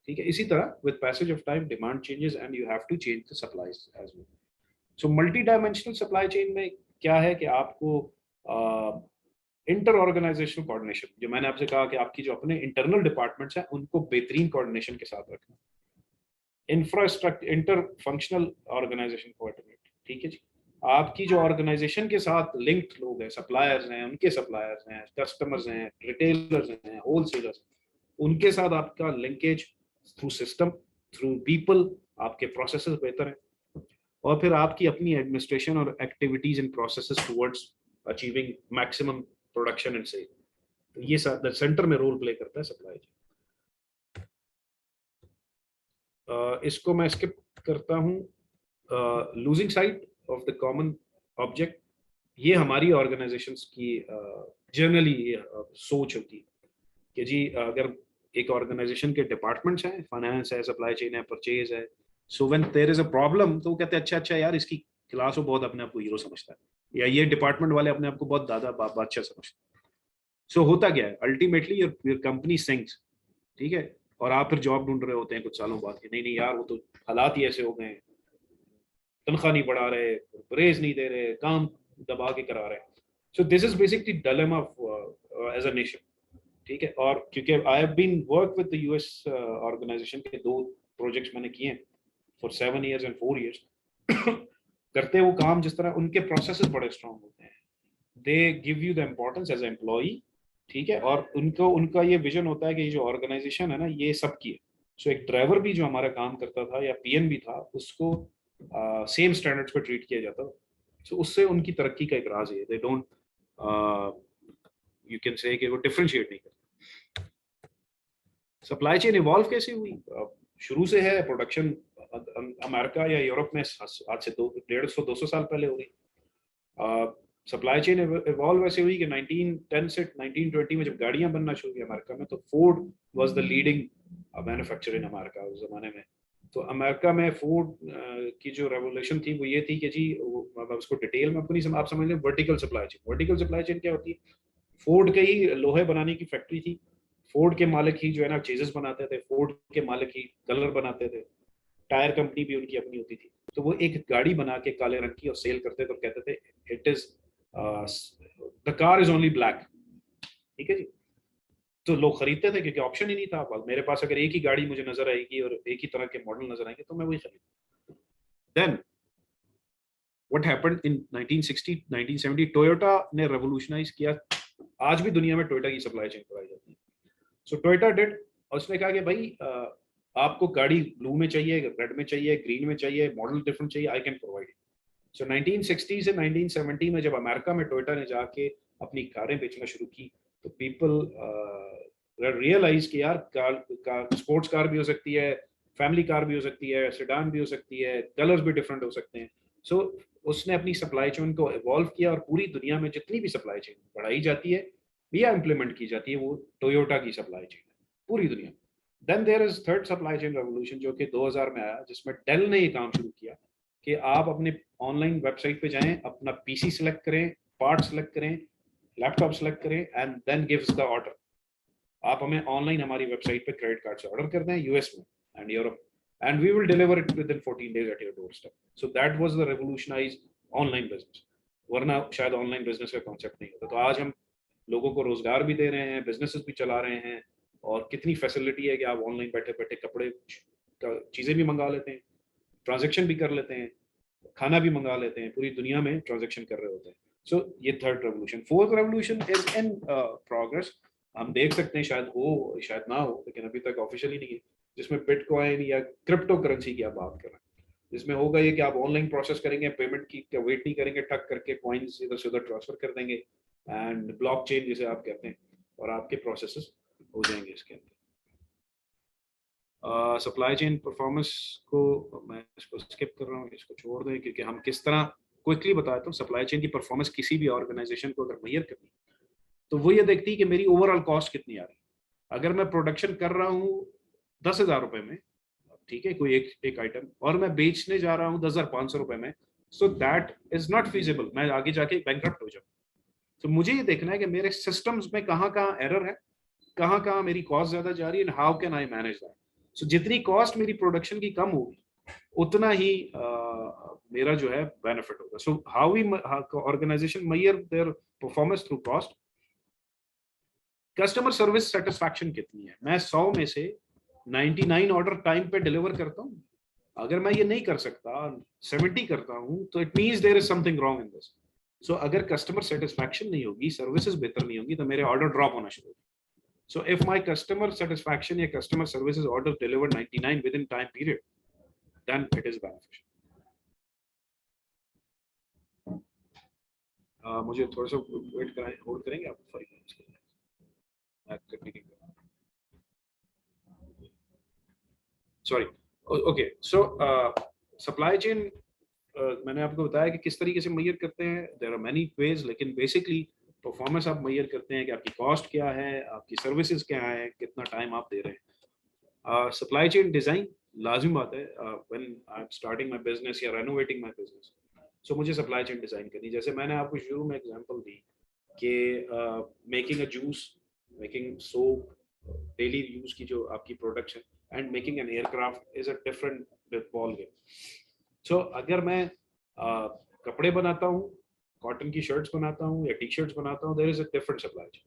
ठीक है, इसी तरह with passage of time demand changes and you have to change the supplies as well. So multi dimensional supply chain में क्या है कि आपको इंटर ऑर्गेनाइजेशनल कोऑर्डिनेशन, जो मैंने आपसे कहा कि आपकी जो अपने इंटरनल डिपार्टमेंट्स हैं उनको बेहतरीन कोऑर्डिनेशन के साथ रखना। Infrastructure inter functional organization coordinate, ठीक है जी, आपकी जो ऑर्गेनाइजेशन के साथ लिंक्ड लोग हैं, सप्लायर्स हैं, उनके सप्लायर्स हैं, कस्टमर्स हैं, रिटेलर्स हैं, होलसेलर्स, उनके साथ आपका linkage through system, through people, आपके प्रोसेसेस बेहतर हैं, और फिर आपकी अपनी एडमिनिस्ट्रेशन और activities and processes towards achieving maximum production and sale. तो ये सेंटर में रोल प्ले करता है सप्लाई चेन। इसको मैं स्किप करता हूँ। Losing site of the common object, ये हमारी ऑर्गेनाइजेशंस की जनरली सोच होती है कि जी अगर एक ऑर्गेनाइजेशन के डिपार्टमेंट्स हैं, फाइनेंस है, सप्लाई चेन है, परचेज है, so when there is a problem तो वो कहते हैं अच्छा अच्छा यार इसकी क्लास वो बहुत अपने आप को हीरो समझता है, या ये डिपार्टमेंट वाले अपने आप को बहुत दादा बादशाह समझते हैं। सो होता क्या है, अल्टीमेटली योर कंपनी सिंक्स, ठीक है, और आप फिर जॉब ढूंढ रहे होते हैं कुछ सालों बाद कि नहीं नहीं यार वो तो हालात ही ऐसे हो गए, तनख्वाह नहीं बढ़ा रहे, रेज नहीं दे रहे, काम दबा के करा रहे हैं। So this is basically dilemma as a nation, ठीक है। और क्योंकि I have been work with the US organization के 2 प्रोजेक्ट्स मैंने किए हैं फॉर 7 years and 4 years करते वो काम जिस तरह, उनके प्रोसेसेस बड़े स्ट्रांग होते हैं, they give you the importance as employee, ठीक है, और उनको उनका ये विजन होता है कि ये जो ऑर्गेनाइजेशन है ना ये सबकी है। सो एक ड्राइवर भी जो हमारा काम करता था या पीएन भी था, उसको सेम स्टैंडर्ड्स पे ट्रीट किया जाता। सो उससे उनकी तरक्की का एक राज है, they don't you can say कि वो डिफरेंशिएट नहीं करते। सप्लाई चेन इवॉल्व कैसे हुई? शुरू से है प्रोडक्शन अमेरिका या यूरोप में आज से 150-200 साल पहले हो गई। सप्लाई चेन इवॉल्व ऐसे हुई कि 1910 से 1920 में जब गाड़ियां बनना शुरू हुई अमेरिका में, तो Ford was the leading manufacturer in America उस जमाने में। तो अमेरिका में फोर्ड की जो रेवोल्यूशन थी वो ये थी कि जी उसको डिटेल में अपनी आप समझ लें, vertical supply chain. Vertical supply chain क्या होती है? फोर्ड के ही लोहे बनाने की फैक्ट्री थी, फोर्ड के मालिक ही जो है ना चेजेस बनाते थे, फोर्ड के मालिक ही कलर बनाते थे, टायर कंपनी भी उनकी अपनी होती थी। तो वो एक गाड़ी बना के काले रंग की और सेल करते थे और कहते थे it is the car is only black. ठीक है जी। तो लोग खरीदते थे क्योंकि ऑप्शन ही नहीं था। मेरे पास अगर एक ही गाड़ी मुझे नजर आएगी और एक ही तरह के मॉडल नजर आएंगे तो मैं वही खरीद। Then what happened in 1960 1970, Toyota ने रेवोल्यूशनाइज किया। आज भी दुनिया में टोयोटा की सप्लाई चेन कराई जाती है। सो टोयोटा डिड, और उसने कहा कि भाई आपको गाड़ी ब्लू में चाहिए, रेड में चाहिए, ग्रीन में चाहिए, मॉडल डिफरेंट चाहिए, आई कैन प्रोवाइड। सो 1960 से 1970 में जब अमेरिका में टोयोटा ने जाके अपनी कारें बेचना शुरू की, तो पीपल रियलाइज कि यार कार स्पोर्ट्स कार भी हो सकती है, फैमिली कार भी हो सकती है, सेडान भी हो सकती है, कलर्स भी डिफरेंट हो सकते हैं। सो उसने अपनी सप्लाई चेन को इवॉल्व किया और पूरी दुनिया में जितनी भी सप्लाई चेन बढ़ाई जाती है या इम्प्लीमेंट की जाती है वो टोयोटा की सप्लाई चेन है पूरी दुनिया में। Then there is third supply chain revolution जो कि 2000 में आया, जिसमें डेल ने ये काम शुरू किया कि आप अपने ऑनलाइन वेबसाइट पे जाएं, अपना पीसी सिलेक्ट करें, पार्ट सिलेक्ट करें, लैपटॉप सिलेक्ट करें and then gives the order. आप हमें ऑनलाइन हमारी वेबसाइट पे क्रेडिट कार्ड से ऑर्डर कर दें यूएस में and Europe, and we will deliver it within 14 days at your doorstep. So that was the revolutionise online business. वरना शायद ऑनलाइन बिजनेस का कॉन्सेप्ट नहीं होता। तो आज हम लोगों को रोजगार भी दे रहे हैं, बिजनेसेस भी चला रहे हैं, और कितनी फैसिलिटी है कि आप ऑनलाइन बैठे बैठे कपड़े चीजें भी मंगा लेते हैं, ट्रांजेक्शन भी कर लेते हैं, खाना भी मंगा लेते हैं, पूरी दुनिया में ट्रांजेक्शन कर रहे होते हैं। सो ये third revolution. Fourth revolution is in progress. हम देख सकते हैं, शायद हो शायद ना हो, लेकिन अभी तक ऑफिशियली नहीं है, जिसमें बिटकॉइन या क्रिप्टो करेंसी की आप बात कर रहे हैं, जिसमें होगा ये कि आप ऑनलाइन प्रोसेस करेंगे, पेमेंट की वेट नहीं करेंगे, ठक करके कॉइन्स इधर से उधर ट्रांसफर कर देंगे एंड ब्लॉकचेन जिसे आप कहते हैं, और आपके प्रोसेसेस हो जाएंगे इसके अंदर। सप्लाई चेन परफॉर्मेंस को मैं इसको स्किप कर रहा हूँ, इसको छोड़ दें, क्योंकि हम किस तरह क्विकली बताता हूँ सप्लाई चेन की परफॉर्मेंस किसी भी ऑर्गेनाइजेशन को अगर मेजर करनी तो वो ये देखती है कि मेरी ओवरऑल कॉस्ट कितनी आ रही है। अगर मैं प्रोडक्शन कर रहा हूँ 10,000 रुपए में, ठीक है, कोई एक आइटम, और मैं बेचने जा रहा हूँ 10,500 रुपए में, सो दैट इज नॉट फिजिबल, मैं आगे जाके बैंकरप्ट हो जाऊँ। तो मुझे ये देखना है कि मेरे सिस्टम्स में कहाँ कहाँ एरर है, कहाँ कहाँ मेरी कॉस्ट ज्यादा जा रही है, and how can I manage that. So जितनी कॉस्ट मेरी प्रोडक्शन की कम होगी उतना ही मेरा जो है बेनिफिट होगा। So how we organization measure their performance through cost. Customer service satisfaction कितनी है, मैं 100 में से 99 ऑर्डर टाइम पे डिलीवर करता हूँ। अगर मैं ये नहीं कर सकता, 70 करता हूँ, तो it means there is something wrong in this. So अगर कस्टमर सेटिस्फैक्शन नहीं होगी, सर्विसेज बेहतर नहीं होगी, तो मेरे ऑर्डर ड्रॉप होना शुरू होगा। So if my customer satisfaction या customer services order delivered 99 within time period, then it is beneficial. मुझे थोड़ा सा वेट कराएं, होल्ड करेंगे आप 5 मिनट्स के लिए। Sorry, okay. सो सप्लाई चेन मैंने आपको बताया कि किस तरीके से मेजर करते हैं। देयर आर मेनी वेज, लेकिन बेसिकली परफॉर्मेंस आप मेजर करते हैं कि आपकी कॉस्ट क्या है, आपकी सर्विसेज क्या है, कितना टाइम आप दे रहे हैं। सप्लाई चेन डिजाइन लाजिम बात है when I am starting my business या रेनोवेटिंग माय बिजनेस। सो मुझे सप्लाई चेन डिजाइन करनी, जैसे मैंने आपको शुरू में एग्जांपल दी कि making a juice, making soap, daily use की जो आपकी प्रोडक्ट्स है, and making an aircraft is a different ball game. So अगर मैं कपड़े बनाता हूँ, कॉटन की शर्ट्स बनाता हूँ या टी शर्ट्स बनाता हूँ, there is a different supply chain.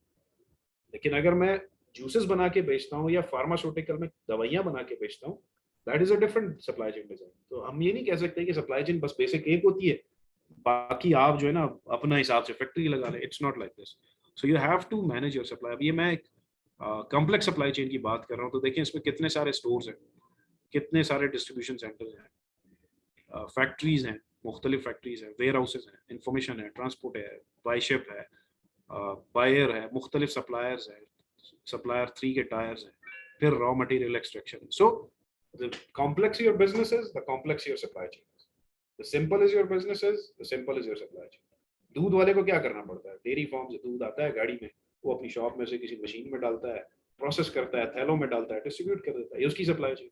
लेकिन अगर मैं जूसेस बना के बेचता हूँ या फार्मास्यूटिकल में दवाइयाँ बना के बेचता हूँ, that is a different supply chain design. तो हम ये नहीं कह सकते कि सप्लाई चेन बस बेसिक एक होती है, बाकी आप जो है ना अपना हिसाब से फैक्ट्री लगा ले। It's not like this. So you have to manage your supply. अब ये मैं एक कॉम्प्लेक्स सप्लाई चेन की बात कर रहा हूँ, तो देखिए इसमें कितने सारे स्टोर्स हैं, कितने सारे डिस्ट्रीब्यूशन सेंटर्स हैं, फैक्ट्रीज हैं, मुख्तलिफ फैक्ट्रीज हैं, वेयर हाउसेज हैं, इंफॉर्मेशन है, ट्रांसपोर्ट है, बाई शिप है, बायर है, मुख्तलिफ सप्लायर्स हैं, सप्लायर 3 के टायर्स हैं, फिर raw material extraction. So the complex your business is, the complex your supply chain is. The simple is your business is, the simple is your supply chain. दूध वाले को क्या करना पड़ता है, डेयरी फार्म से दूध आता है गाड़ी में, वो अपनी शॉप में से किसी मशीन में डालता है, प्रोसेस करता है, थैलों में डालता है, डिस्ट्रीब्यूट कर देता है, ये उसकी सप्लाई चेन।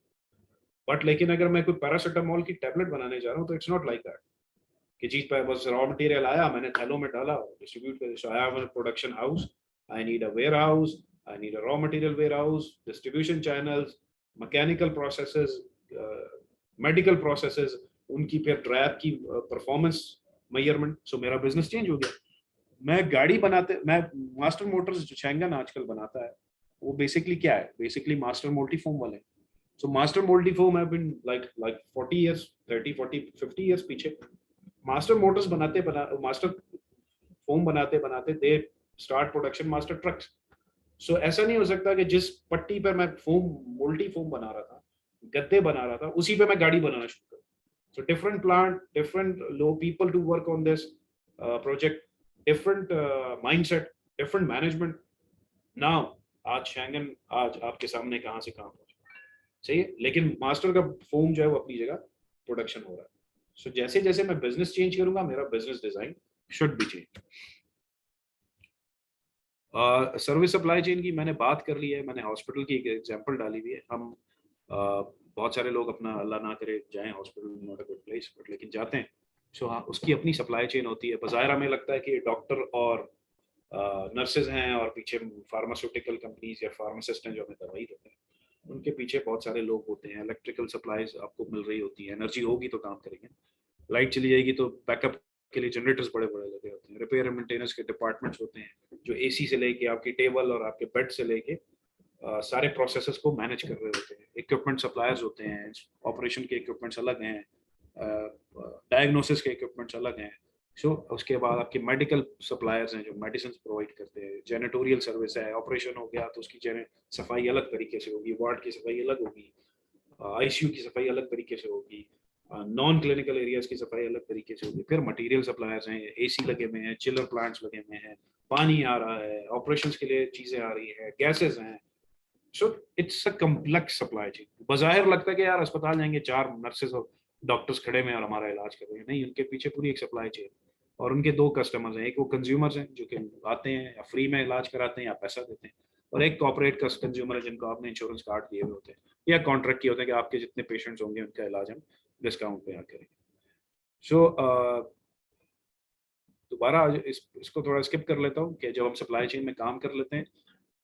बट लेकिन अगर मैं कोई पैरासिटामोल की टैबलेट बनाने जा रहा हूँ तो इट्स नॉट लाइक दैट कि जी बस रॉ मटेरियल आया, मैंने थैलों में डाला, डिस्ट्रीब्यूट कर। So I have a production house, I need a warehouse, I need a raw material warehouse, distribution channels, mechanical processes, medical processes, उनकी फिर ड्राइव की परफॉर्मेंस मेजरमेंट। सो मेरा बिजनेस चेंज हो गया। मैं गाड़ी बनाते, मैं मास्टर मोटर्स जो शैंगन आजकल बनाता है वो बेसिकली क्या है, बेसिकली मास्टर मोल्टी फोम वाले। So Master Molty Foam have been like 40 years, 30 40 50 years पीछे मास्टर मोटर्स बनाते बना मास्टर फोम बनाते बनाते they start production Master Trucks. So ऐसा नहीं हो सकता कि जिस पट्टी पर मैं फोम मोल्टी फोम बना रहा था, गद्दे बना रहा था, उसी पे मैं गाड़ी बनाना शुरू करूं। So different plant, different low people to work on this project, different mindset, different management. Now आज शैंगन आज आपके सामने कहां से कहां पहुंचा, सही है, लेकिन मास्टर का फोम जो है वो अपनी जगह प्रोडक्शन हो रहा है। सो जैसे जैसे मैं बिजनेस चेंज करूंगा मेरा business design should be change. Service supply chain की मैंने बात कर ली है, मैंने हॉस्पिटल की एक एग्जांपल डाली हुई है। हम बहुत सारे लोग अपना अल्लाह ना करे जाएं hospital, not a good place, but लेकिन जाते हैं। सो हाँ, उसकी अपनी सप्लाई चेन होती है। बाज़ाहिर हमें लगता है कि डॉक्टर और नर्सेज हैं और पीछे फार्मास्यूटिकल कंपनीज या फार्मासिस्ट हैं जो हमें दवाई देते हैं, उनके पीछे बहुत सारे लोग होते हैं। इलेक्ट्रिकल सप्लाईज आपको मिल रही होती है, एनर्जी होगी तो काम करेंगे, लाइट चली जाएगी तो बैकअप के लिए जनरेटर्स बड़े बड़े लगे होते हैं। रिपेयर एंड मेंटेनेंस के डिपार्टमेंट्स होते हैं जो एसी से लेके आपकी टेबल और आपके बेड से लेके सारे प्रोसेसेस को मैनेज कर रहे होते हैं। इक्विपमेंट सप्लायर्स होते हैं, ऑपरेशन के इक्विपमेंट्स अलग हैं, डायग्नोसिस के इक्विपमेंट्स अलग हैं। सो उसके बाद आपके मेडिकल सप्लायर्स हैं जो मेडिसिन प्रोवाइड करते हैं। जेनेटोरियल सर्विस है, ऑपरेशन हो गया तो उसकी सफाई अलग तरीके से होगी, वार्ड की सफाई अलग होगी, आईसीयू की सफाई अलग तरीके से होगी, नॉन क्लिनिकल एरियाज की सफाई अलग तरीके से होगी। फिर मटेरियल सप्लायर्स हैं, एसी लगे हुए हैं, चिलर प्लांट्स लगे हुए हैं, पानी आ रहा है, ऑपरेशंस के लिए चीजें आ रही है, गैसेस हैं। So it's a complex supply chain. बाज़ाहिर लगता है कि यार अस्पताल जाएंगे, 4 नर्सेज और डॉक्टर्स खड़े में और हमारा इलाज कर रहे हैं, नहीं, उनके पीछे पूरी एक सप्लाई चेन। और उनके 2 कस्टमर्स हैं, एक वो कंज्यूमर्स हैं जो कि आते हैं या फ्री में इलाज कराते हैं या पैसा देते हैं, और एक कॉर्पोरेट कंज्यूमर है जिनको आपने इंश्योरेंस कार्ड दिए हुए होते हैं या कॉन्ट्रैक्ट किए होते हैं कि आपके जितने पेशेंट्स होंगे उनका इलाज हम डिस्काउंट पे करेंगे। सो दोबारा इसको थोड़ा स्किप कर लेता हूँ कि जब हम सप्लाई चेन में काम कर लेते हैं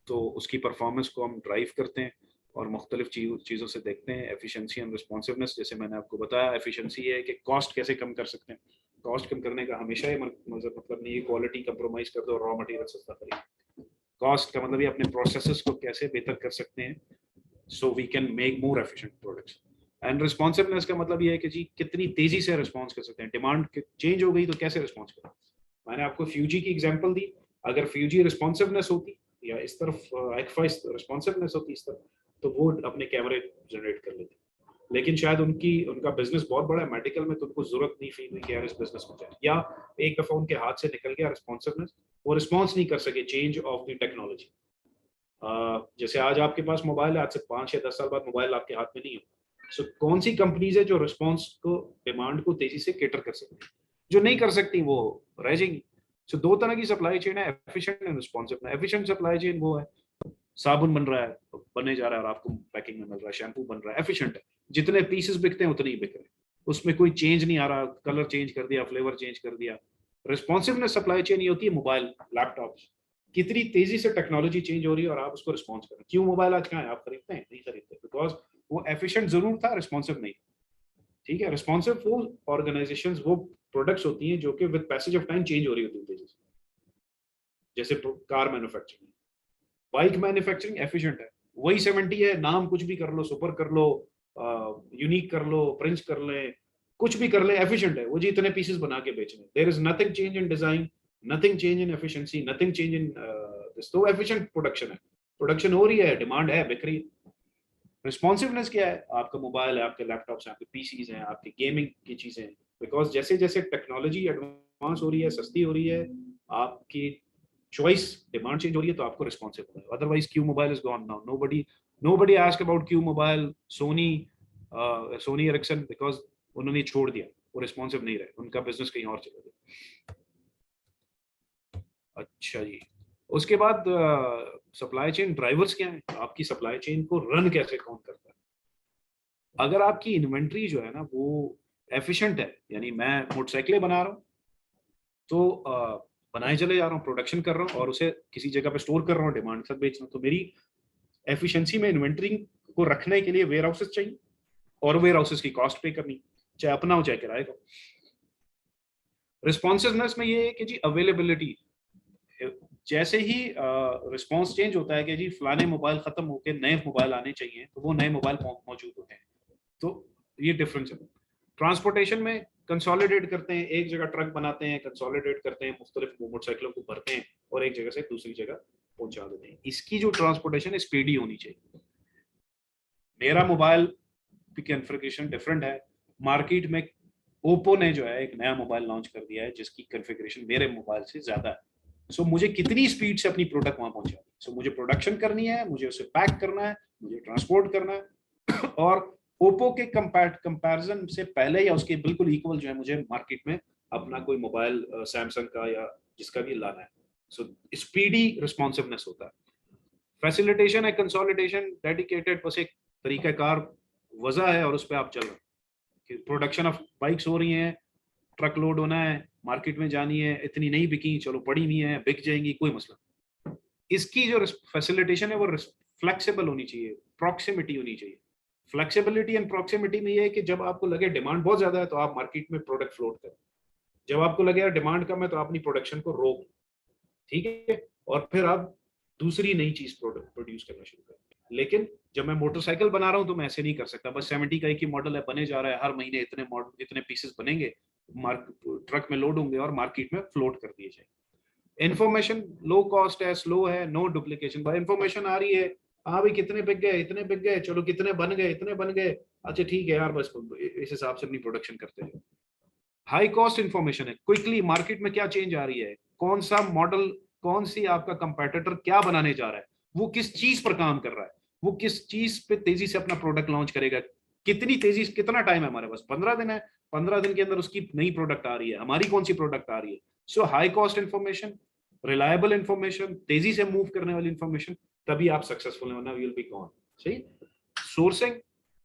तो उसकी परफॉर्मेंस को हम ड्राइव करते हैं और मुख्तलिफ चीज़ों से देखते हैं। एफिशिएंसी एंड रिस्पॉन्सिवनेस, जैसे मैंने आपको बताया, एफिशिएंसी है कि कॉस्ट कैसे कम कर सकते हैं। कॉस्ट कम करने का हमेशा ही मतलब नहीं है क्वालिटी कंप्रोमाइज कर दो, रॉ मटेरियल सस्ता खरीद। कॉस्ट का मतलब ये अपने प्रोसेसेस को कैसे बेहतर कर सकते हैं so we can make more efficient products. And responsiveness का मतलब ये है कि जी कितनी तेजी से रिस्पॉन्स कर सकते हैं। डिमांड चेंज हो गई तो कैसे रिस्पॉन्स करें। मैंने आपको फ्यूजी की एग्जांपल दी, अगर फ्यूजी रिस्पॉन्सिवनेस होती या इस तरफ एक्फा रिस्पॉन्सिवनेस होती इस तरफ, तो वो अपने कैमरे जनरेट कर लेते। लेकिन शायद उनका बिजनेस बहुत बड़ा है मेडिकल में, तो उनको जरूरत नहीं फील हुई कि यार इस बिजनेस में जाए, या एक दफा उनके हाथ से निकल गया रिस्पॉन्सिवनेस, वो रिस्पॉन्स नहीं कर सके चेंज ऑफ द टेक्नोलॉजी। जैसे आज आपके पास मोबाइल है, आज से 5 या 10 साल बाद मोबाइल आपके हाथ में नहीं हो। सो कौन सी कंपनीज है जो रिस्पॉन्स को, डिमांड को तेजी से केटर कर सकती है, जो नहीं कर सकती वो रह जाएंगी। सो 2 तरह की सप्लाई चेन है, efficient and responsive. Efficient supply chain वो है, साबुन बन रहा है, बनने जा रहा है और आपको पैकिंग में मिल रहा है, शैम्पू बन रहा है, एफिशिएंट है, जितने पीसेस बिकते हैं उतने ही बिक रहे हैं, उसमें कोई चेंज नहीं आ रहा, कलर चेंज कर दिया, फ्लेवर चेंज कर दिया। रिस्पॉन्सिवनेस सप्लाई चेन ये होती है मोबाइल, लैपटॉप्स, कितनी तेजी से टेक्नोलॉजी चेंज हो रही है और आप उसको रिस्पॉन्स कर रहे हैं। क्यों मोबाइल आज कहाँ है, आप खरीदते हैं, नहीं खरीदते, बिकॉज वो एफिशिएंट जरूर था, रिस्पॉन्सिव नहीं। ठीक है, रिस्पॉन्सिव वो ऑर्गेनाइजेशंस, वो प्रोडक्ट्स होती हैं जो कि with passage of time change हो रही होती है तेजी से। जैसे car manufacturing, bike manufacturing efficient है, वही 70 है, नाम कुछ भी कर लो, सुपर कर लो, यूनिक कर लो, प्रिंस कर ले, कुछ भी कर ले, एफिशिएंट है वो जी, इतने पीसेस बना के बेचने। There is nothing change in design, nothing change in efficiency, nothing change in this. तो एफिशिएंट प्रोडक्शन है, प्रोडक्शन हो रही है, डिमांड है, बिक रही है। रिस्पॉन्सिवनेस क्या है, आपका मोबाइल है, आपके लैपटॉप्स हैं, आपके पीसीज हैं, आपकी गेमिंग की चीजें हैं। बिकॉज जैसे जैसे टेक्नोलॉजी एडवांस हो रही है, सस्ती हो रही है, आपकी चॉइस, डिमांड चेंज हो रही है, तो आपको रिस्पॉन्सिव होना है। Otherwise Q mobile is gone now, nobody ask about Q mobile, Sony Ericsson, because उन्होंने छोड़ दिया, वो रिस्पॉन्सिव नहीं रहे, उनका बिजनेस कहीं और चला गया। अच्छा जी। उसके बाद सप्लाई चेन ड्राइवर्स क्या है, आपकी सप्लाई चेन को रन कैसे कौन करता है। अगर आपकी इन्वेंट्री जो है ना वो एफिशिएंट है, यानी मैं मोटरसाइकिलें बना रहा हूँ तो बनाए चले जा रहा हूँ, प्रोडक्शन कर रहा हूँ और उसे किसी जगह पे स्टोर कर रहा हूँ, डिमांड के साथ बेच रहा हूँ, तो मेरी एफिशिएंसी में इन्वेंट्री को रखने के लिए वेयर हाउसेस चाहिए और वेयर हाउसेस की कॉस्ट पे करनी, चाहे अपना हो चाहे किराए का। रिस्पॉन्सिवनेस में ये है कि जी अवेलेबिलिटी, जैसे ही रिस्पॉन्स चेंज होता है कि जी फलाने मोबाइल खत्म होके नए मोबाइल आने चाहिए तो वो नए मोबाइल मौजूद होते हैं, तो ये डिफरेंस है। ट्रांसपोर्टेशन में कंसोलिडेट करते हैं, एक जगह ट्रक बनाते हैं, कंसोलिडेट करते हैं, मुख्तलिफ मोटरसाइकिलों को भरते हैं और एक जगह से दूसरी जगह पहुंचा देते हैं। इसकी जो ट्रांसपोर्टेशन है स्पीडी होनी चाहिए। मेरा मोबाइल की कॉन्फ़िगरेशन डिफरेंट है, मार्केट में ओप्पो ने जो है एक नया मोबाइल लॉन्च कर दिया है जिसकी कॉन्फ़िगरेशन मेरे मोबाइल से ज्यादा है। सो मुझे कितनी स्पीड से अपनी प्रोडक्ट वहां पहुंचानी है, सो मुझे प्रोडक्शन करनी है, मुझे उसे पैक करना है, मुझे ट्रांसपोर्ट करना है और ओप्पो के कंपैरिजन से पहले या उसके बिल्कुल इक्वल जो है मुझे मार्केट में अपना कोई मोबाइल सैमसंग का या जिसका भी लाना है। सो स्पीडी रिस्पॉन्सिवनेस होता है। फैसिलिटेशन है कंसोलिडेशन, डेडिकेटेड बस एक तरीकाकार वजह है और उस पर आप चल रहे हैं कि प्रोडक्शन ऑफ बाइक्स हो रही हैं, ट्रक लोड होना है, मार्केट में जानी है, इतनी नहीं बिकी, चलो पड़ी हुई है, बिक जाएंगी, कोई मसला नहीं। इसकी जो फैसिलिटेशन है वो फ्लेक्सिबल होनी चाहिए, प्रॉक्सिमिटी होनी चाहिए। फ्लेक्सिबिलिटी एंड प्रॉक्सिमिटी में ये है कि जब आपको लगे डिमांड बहुत ज्यादा है तो आप मार्केट में प्रोडक्ट फ्लोट करें, जब आपको लगे यार डिमांड कम है तो अपनी प्रोडक्शन को रोक, ठीक है, और फिर आप दूसरी नई चीज प्रोडक्ट प्रोड्यूस करना शुरू करें। लेकिन जब मैं मोटरसाइकिल बना रहा हूं तो मैं ऐसे नहीं कर सकता, बस 70 का एक ही मॉडल है, बने जा रहा है, हर महीने इतने मॉडल इतने पीसेस बनेंगे, ट्रक में लोड होंगे और मार्केट में फ्लोट कर दिए जाएंगे। इन्फॉर्मेशन लो कॉस्ट है, स्लो है, नो डुप्लीकेशन, भाई इन्फॉर्मेशन आ रही है, हाँ भाई कितने बिक गए, इतने बिक गए, चलो कितने बन गए, इतने बन गए, अच्छा ठीक है यार, बस इस हिसाब से अपनी प्रोडक्शन करते हैं। हाई कॉस्ट इंफॉर्मेशन है, क्विकली मार्केट में क्या चेंज आ रही है, कौन सा मॉडल, कौन सी आपका कंपेटिटर क्या बनाने जा रहा है, वो किस चीज पर काम कर रहा है, वो किस चीज पे तेजी से अपना प्रोडक्ट लॉन्च करेगा, कितनी तेजी, कितना टाइम है हमारे पास, 15 दिन है, 15 दिन के अंदर उसकी नई प्रोडक्ट आ रही है, हमारी कौन सी प्रोडक्ट आ रही है। So high cost information, reliable information, तेजी से मूव करने वाली इंफॉर्मेशन, तभी आप सक्सेसफुल है, वरना यू विल बी गॉन। सही। सोर्सिंग,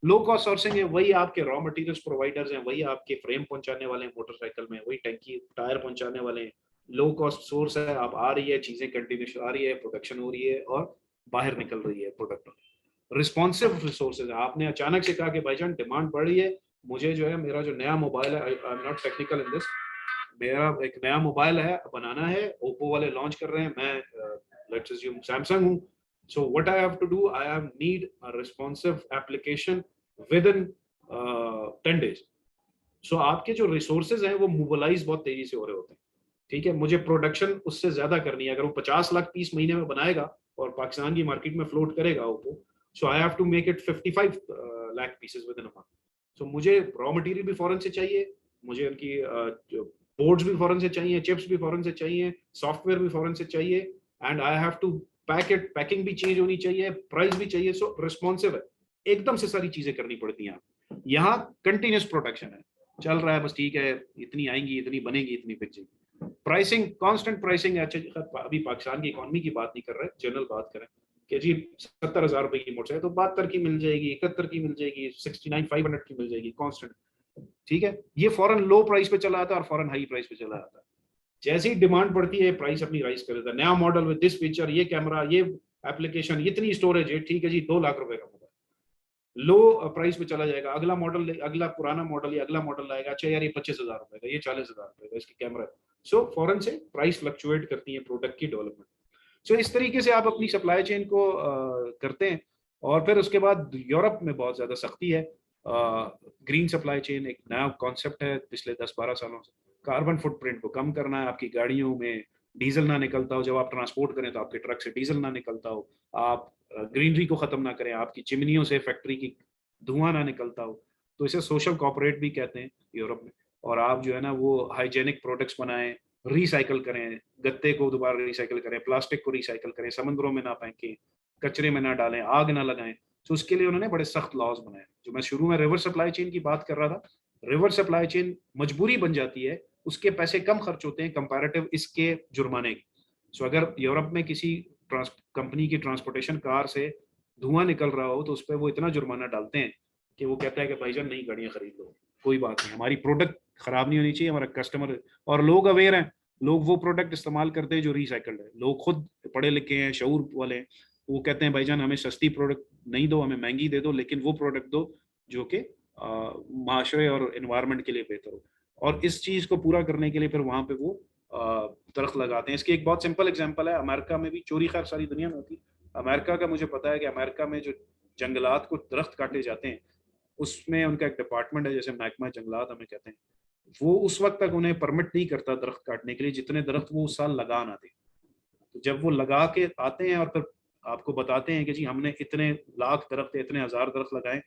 लो कॉस्ट सोर्सिंग है, वही आपके रॉ मटेरियल्स प्रोवाइडर्स हैं, वही आपके फ्रेम पहुंचाने वाले हैं मोटरसाइकिल में, वही टंकी टायर पहुंचाने वाले हैं। लो कॉस्ट सोर्स है, आप आ रही है, चीजें कंटिन्यूस आ रही है, प्रोडक्शन हो रही है और बाहर निकल रही है प्रोडक्ट। रिस्पॉन्सिव रिसोर्सेज है, आपने अचानक से कहा कि भाईजान डिमांड बढ़ रही है, मुझे जो है मेरा जो नया मोबाइल है, I am not technical in this, मेरा एक नया मोबाइल है बनाना है, ओप्पो वाले लॉन्च कर रहे हैं, मैं लेट्स अज्यूम सैमसंग हूँ, so what I have to do, I have need a responsive application within 10 days। so आपके जो रिसोर्सेज हैं वो मोबिलाइज बहुत तेजी से हो रहे होते हैं, ठीक है, मुझे प्रोडक्शन उससे ज्यादा करनी है, अगर वो 50 लाख पीस महीने में बनाएगा और पाकिस्तान की मार्केट में फ्लोट करेगा Oppo, so I have to make it 55 lakh pieces within a month. So मुझे रॉ मटेरियल भी फॉरेन से चाहिए, मुझे उनकी बोर्ड्स भी फॉरेन से चाहिए, चिप्स भी फॉरेन से चाहिए, सॉफ्टवेयर भी फॉरेन से चाहिए, and I have to packet, packing भी चेंज होनी चाहिए, प्राइस भी चाहिए। सो रिस्पॉन्सिव है, एकदम से सारी चीजें करनी पड़ती हैं। यहाँ कंटिन्यूस प्रोडक्शन है, चल रहा है, बस ठीक है, इतनी आएंगी, इतनी बनेगी, इतनी बिक जाएगी। प्राइसिंग, कांस्टेंट प्राइसिंग है। अच्छा, अभी पाकिस्तान की इकोनॉमी की बात नहीं कर रहे, जनरल बात करें कि जी 70,000 रुपए की मोटरसाइकिल तो 72 की मिल जाएगी, 71 की मिल जाएगी, 69,500 की मिल जाएगी कांस्टेंट, ठीक है। ये फॉरन लो प्राइस पे चला आता है और फॉरन हाई प्राइस पे चला आता है। जैसे ही डिमांड बढ़ती है प्राइस अपनी राइज कर देता है, नया मॉडल विद दिस फीचर, ये कैमरा, ये एप्लीकेशन, इतनी स्टोरेज है, ठीक है जी 2 लाख रुपए का मोबाइल, लो प्राइस पे चला जाएगा। अगला मॉडल, अगला पुराना मॉडल या अगला मॉडल आएगा, अच्छा यार ये 25,000 रुपए का, ये 40,000 रुपए का, इसकी कैमरा। सो फॉरन से प्राइस फ्लक्चुएट करती है प्रोडक्ट की डेवलपमेंट। सो इस तरीके से आप अपनी सप्लाई चेन को करते हैं। और फिर उसके बाद यूरोप में बहुत ज्यादा सख्ती है, ग्रीन सप्लाई चेन एक नया कॉन्सेप्ट है पिछले 10-12 सालों से। कार्बन फुटप्रिंट को कम करना है, आपकी गाड़ियों में डीजल ना निकलता हो, जब आप ट्रांसपोर्ट करें तो आपके ट्रक से डीजल ना निकलता हो, आप ग्रीनरी को खत्म ना करें, आपकी चिमनियों से फैक्ट्री की धुआं ना निकलता हो, तो इसे सोशल कॉर्पोरेट भी कहते हैं यूरोप में। और आप जो है ना वो हाइजेनिक प्रोडक्ट्स बनाएं, रिसाइकल करें, गत्ते को दोबारा रिसाइकल करें, प्लास्टिक को रिसाइकल करें, समुद्रों में ना फेंकें, कचरे में ना डालें, आग ना लगाएं। तो उसके लिए उन्होंने बड़े सख्त लॉज बनाए। जो मैं शुरू में रिवर्स सप्लाई चेन की बात कर रहा था, रिवर्स सप्लाई चेन मजबूरी बन जाती है, उसके पैसे कम खर्च होते हैं कंपैरेटिव इसके जुर्माने की। सो अगर यूरोप में किसी कंपनी की ट्रांसपोर्टेशन कार से धुआं निकल रहा हो तो उस पर वो इतना जुर्माना डालते हैं कि वो कहता है कि भाईजान नई गाड़ियां खरीद लो, कोई बात नहीं, हमारी प्रोडक्ट खराब नहीं होनी चाहिए, हमारा कस्टमर। और लोग अवेयर हैं, लोग वो प्रोडक्ट इस्तेमाल करते हैं जो रिसाइकल्ड है, लोग खुद पढ़े लिखे हैं, शऊर वाले हैं, वो कहते हैं भाईजान हमें सस्ती प्रोडक्ट नहीं दो, हमें महंगी दे दो, लेकिन वो प्रोडक्ट दो जो कि माशरे और इन्वायरमेंट के लिए बेहतर हो। और इस चीज को पूरा करने के लिए फिर वहां पे वो दरख्त लगाते हैं। इसकी एक बहुत सिंपल एग्जांपल है, अमेरिका में भी चोरी खैर सारी दुनिया में होती है, अमेरिका का मुझे पता है कि अमेरिका में जो जंगलात को दरख्त काटे जाते हैं उसमें उनका एक डिपार्टमेंट है, जैसे महकमा जंगलात हमें कहते हैं, वो उस वक्त तक उन्हें परमिट नहीं करता दरख्त काटने के लिए जितने दरख्त वो उस साल लगा ना थे। तो जब वो लगा के आते हैं और फिर आपको बताते हैं कि जी हमने इतने लाख दरख्त, इतने हजार दरख्त लगाए,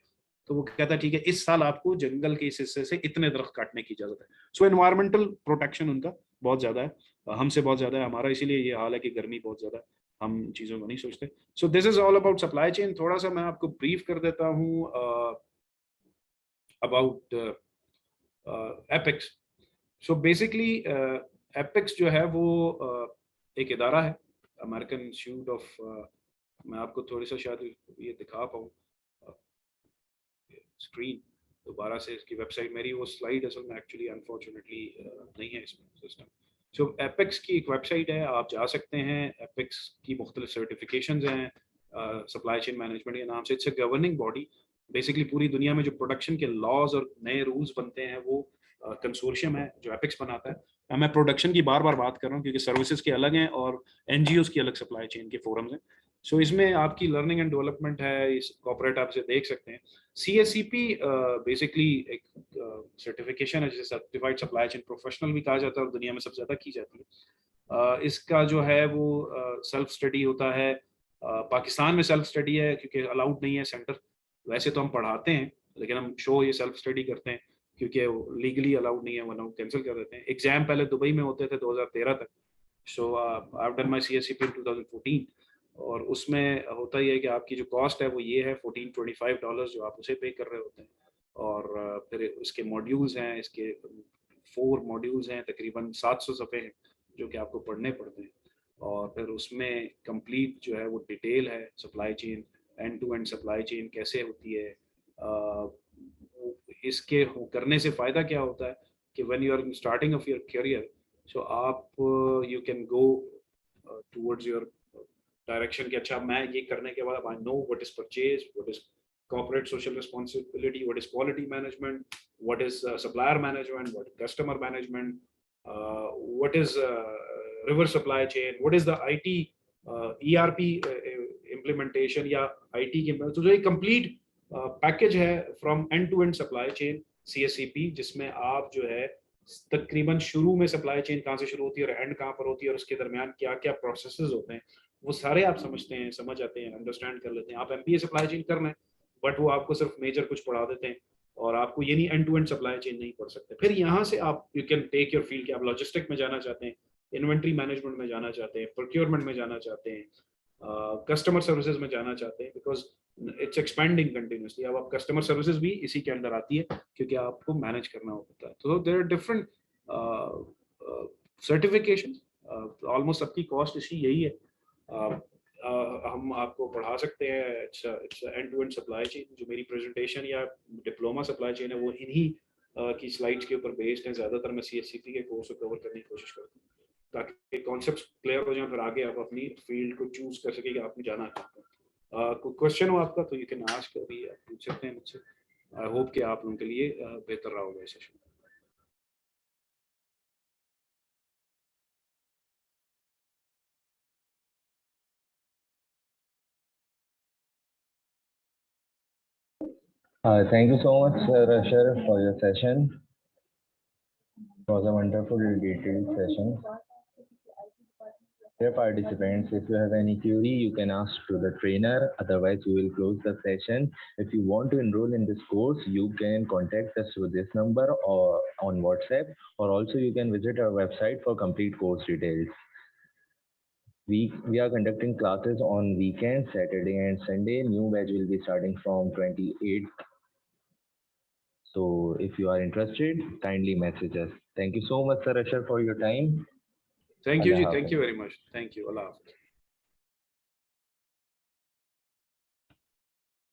तो वो कहता है ठीक है इस साल आपको जंगल के इस हिस्से से इतने दरख्त काटने की इजाजत है। सो एनवायरमेंटल प्रोटेक्शन उनका बहुत ज्यादा है, हमसे बहुत ज्यादा है। हमारा इसीलिए ये हाल है कि गर्मी बहुत ज्यादा है, हम चीजों को नहीं सोचते। So this is all about supply chain. थोड़ा सा मैं आपको ब्रीफ कर देता हूँ about APICS. So basically APICS जो है वो एक इदारा है, अमेरिकन इंस्टीट्यूट ऑफ, मैं आपको थोड़ी सा शायद ये दिखा पाऊँ स्क्रीन दोबारा से, इसकी वेबसाइट, मेरी वो स्लाइड असल में एक्चुअली अनफॉर्चुनेटली नहीं है इसमें सिस्टम। सो एपिक्स की एक वेबसाइट है, आप जा सकते हैं। एपिक्स की मुख्तलिफ सर्टिफिकेशंस हैं सप्लाई चेन मैनेजमेंट के नाम से। It's a governing body, basically पूरी दुनिया में जो प्रोडक्शन के लॉज और नए रूल्स बनते हैं वो कंसोर्शियम है जो एपिक्स बनाता है। मैं प्रोडक्शन की बार बार बात कर रहा हूँ क्योंकि सर्विसेज के अलग हैं और एनजीओ की अलग सप्लाई चेन के फोरम्स हैं। सो इसमें आपकी लर्निंग एंड डेवलपमेंट है, इस कॉर्पोरेट आप इसे देख सकते हैं। CSCP बेसिकली एक सर्टिफिकेशन है जिसे सर्टिफाइड सप्लाई चेन प्रोफेशनल भी कहा जाता है और दुनिया में सबसे ज्यादा की जाती है। इसका जो है वो सेल्फ स्टडी होता है। पाकिस्तान में सेल्फ स्टडी है क्योंकि अलाउड नहीं है सेंटर, वैसे तो हम पढ़ाते हैं लेकिन हम शो ये सेल्फ स्टडी करते हैं क्योंकि लीगली अलाउड नहीं है, वरना कैंसिल कर देते हैं। एग्जाम पहले दुबई में होते थे 2013 तक। So I have done my CSCP in 2014 और उसमें होता ही है कि आपकी जो कॉस्ट है वो ये है $1425 जो आप उसे पे कर रहे होते हैं। और फिर इसके मॉड्यूल्स हैं, इसके 4 मॉड्यूल्स हैं, तकरीबन 700 सफ़े हैं जो कि आपको पढ़ने पड़ते हैं। और फिर उसमें कंप्लीट जो है वो डिटेल है supply chain, end to end supply chain कैसे होती है। इसके करने से फ़ायदा क्या होता है कि when you are starting of your career, so आप you can go towards your direction कि अच्छा मैं ये करने के बाद I know what is purchase, what is corporate social responsibility, what is quality management, what is supplier management, what is customer management, what is reverse supply chain, what is the IT ERP implementation या IT की तो जो एक complete package है from end to end supply chain CSCP, जिसमें आप जो है तकरीबन शुरू में सप्लाई चेन कहाँ से शुरू होती है और एंड कहाँ पर होती है और उसके दरमियान क्या क्या प्रोसेसेस होते हैं वो सारे आप समझते हैं, समझ आते हैं, अंडरस्टैंड कर लेते हैं। आप MBA सप्लाई चेन कर रहे हैं बट वो आपको सिर्फ मेजर कुछ पढ़ा देते हैं और आपको ये नहीं end to end supply chain नहीं पढ़ सकते। फिर यहाँ से आप you can take your field कि आप लॉजिस्टिक में जाना चाहते हैं, इन्वेंट्री मैनेजमेंट में जाना चाहते हैं, प्रोक्योरमेंट में जाना चाहते हैं, कस्टमर सर्विसेज में जाना चाहते हैं, बिकॉज इट्स एक्सपेंडिंग कंटिन्यूसली। अब आप कस्टमर सर्विसेज भी इसी के अंदर आती है क्योंकि आपको मैनेज करना होता है। तो there are different certification, almost सबकी कॉस्ट इसी यही है। हम आपको पढ़ा सकते हैं it's end to end supply chain. जो मेरी प्रेजेंटेशन या डिप्लोमा सप्लाई चेन है वो इन्हीं की स्लाइड्स के ऊपर बेस्ड है। ज़्यादातर मैं CSCP के कोर्स को कवर करने की कोशिश करता हूँ ताकि कॉन्सेप्ट क्लियर हो जाए, फिर आगे आप अपनी फील्ड को चूज कर सके कि आपने जाना चाहते हैं। कोई क्वेश्चन हो आपका तो यू कैन आस्क, अभी आप पूछ सकते हैं मुझसे। आई होप कि आप लोगों के लिए बेहतर रहा होगा ये session. Thank you so much, Ashraf, for your session. It was a wonderful, detailed session. Dear participants, if you have any query, you can ask to the trainer. Otherwise, we will close the session. If you want to enroll in this course, you can contact us through this number or on WhatsApp, or also you can visit our website for complete course details. We are conducting classes on weekends, Saturday and Sunday. New batch will be starting from 28th. So if you are interested, kindly message us. Thank you so much, Sir Asher, for your time. Thank you जी, अल्लाह thank हाफ़िज़। You very much, thank you, अल्लाह हाफिज।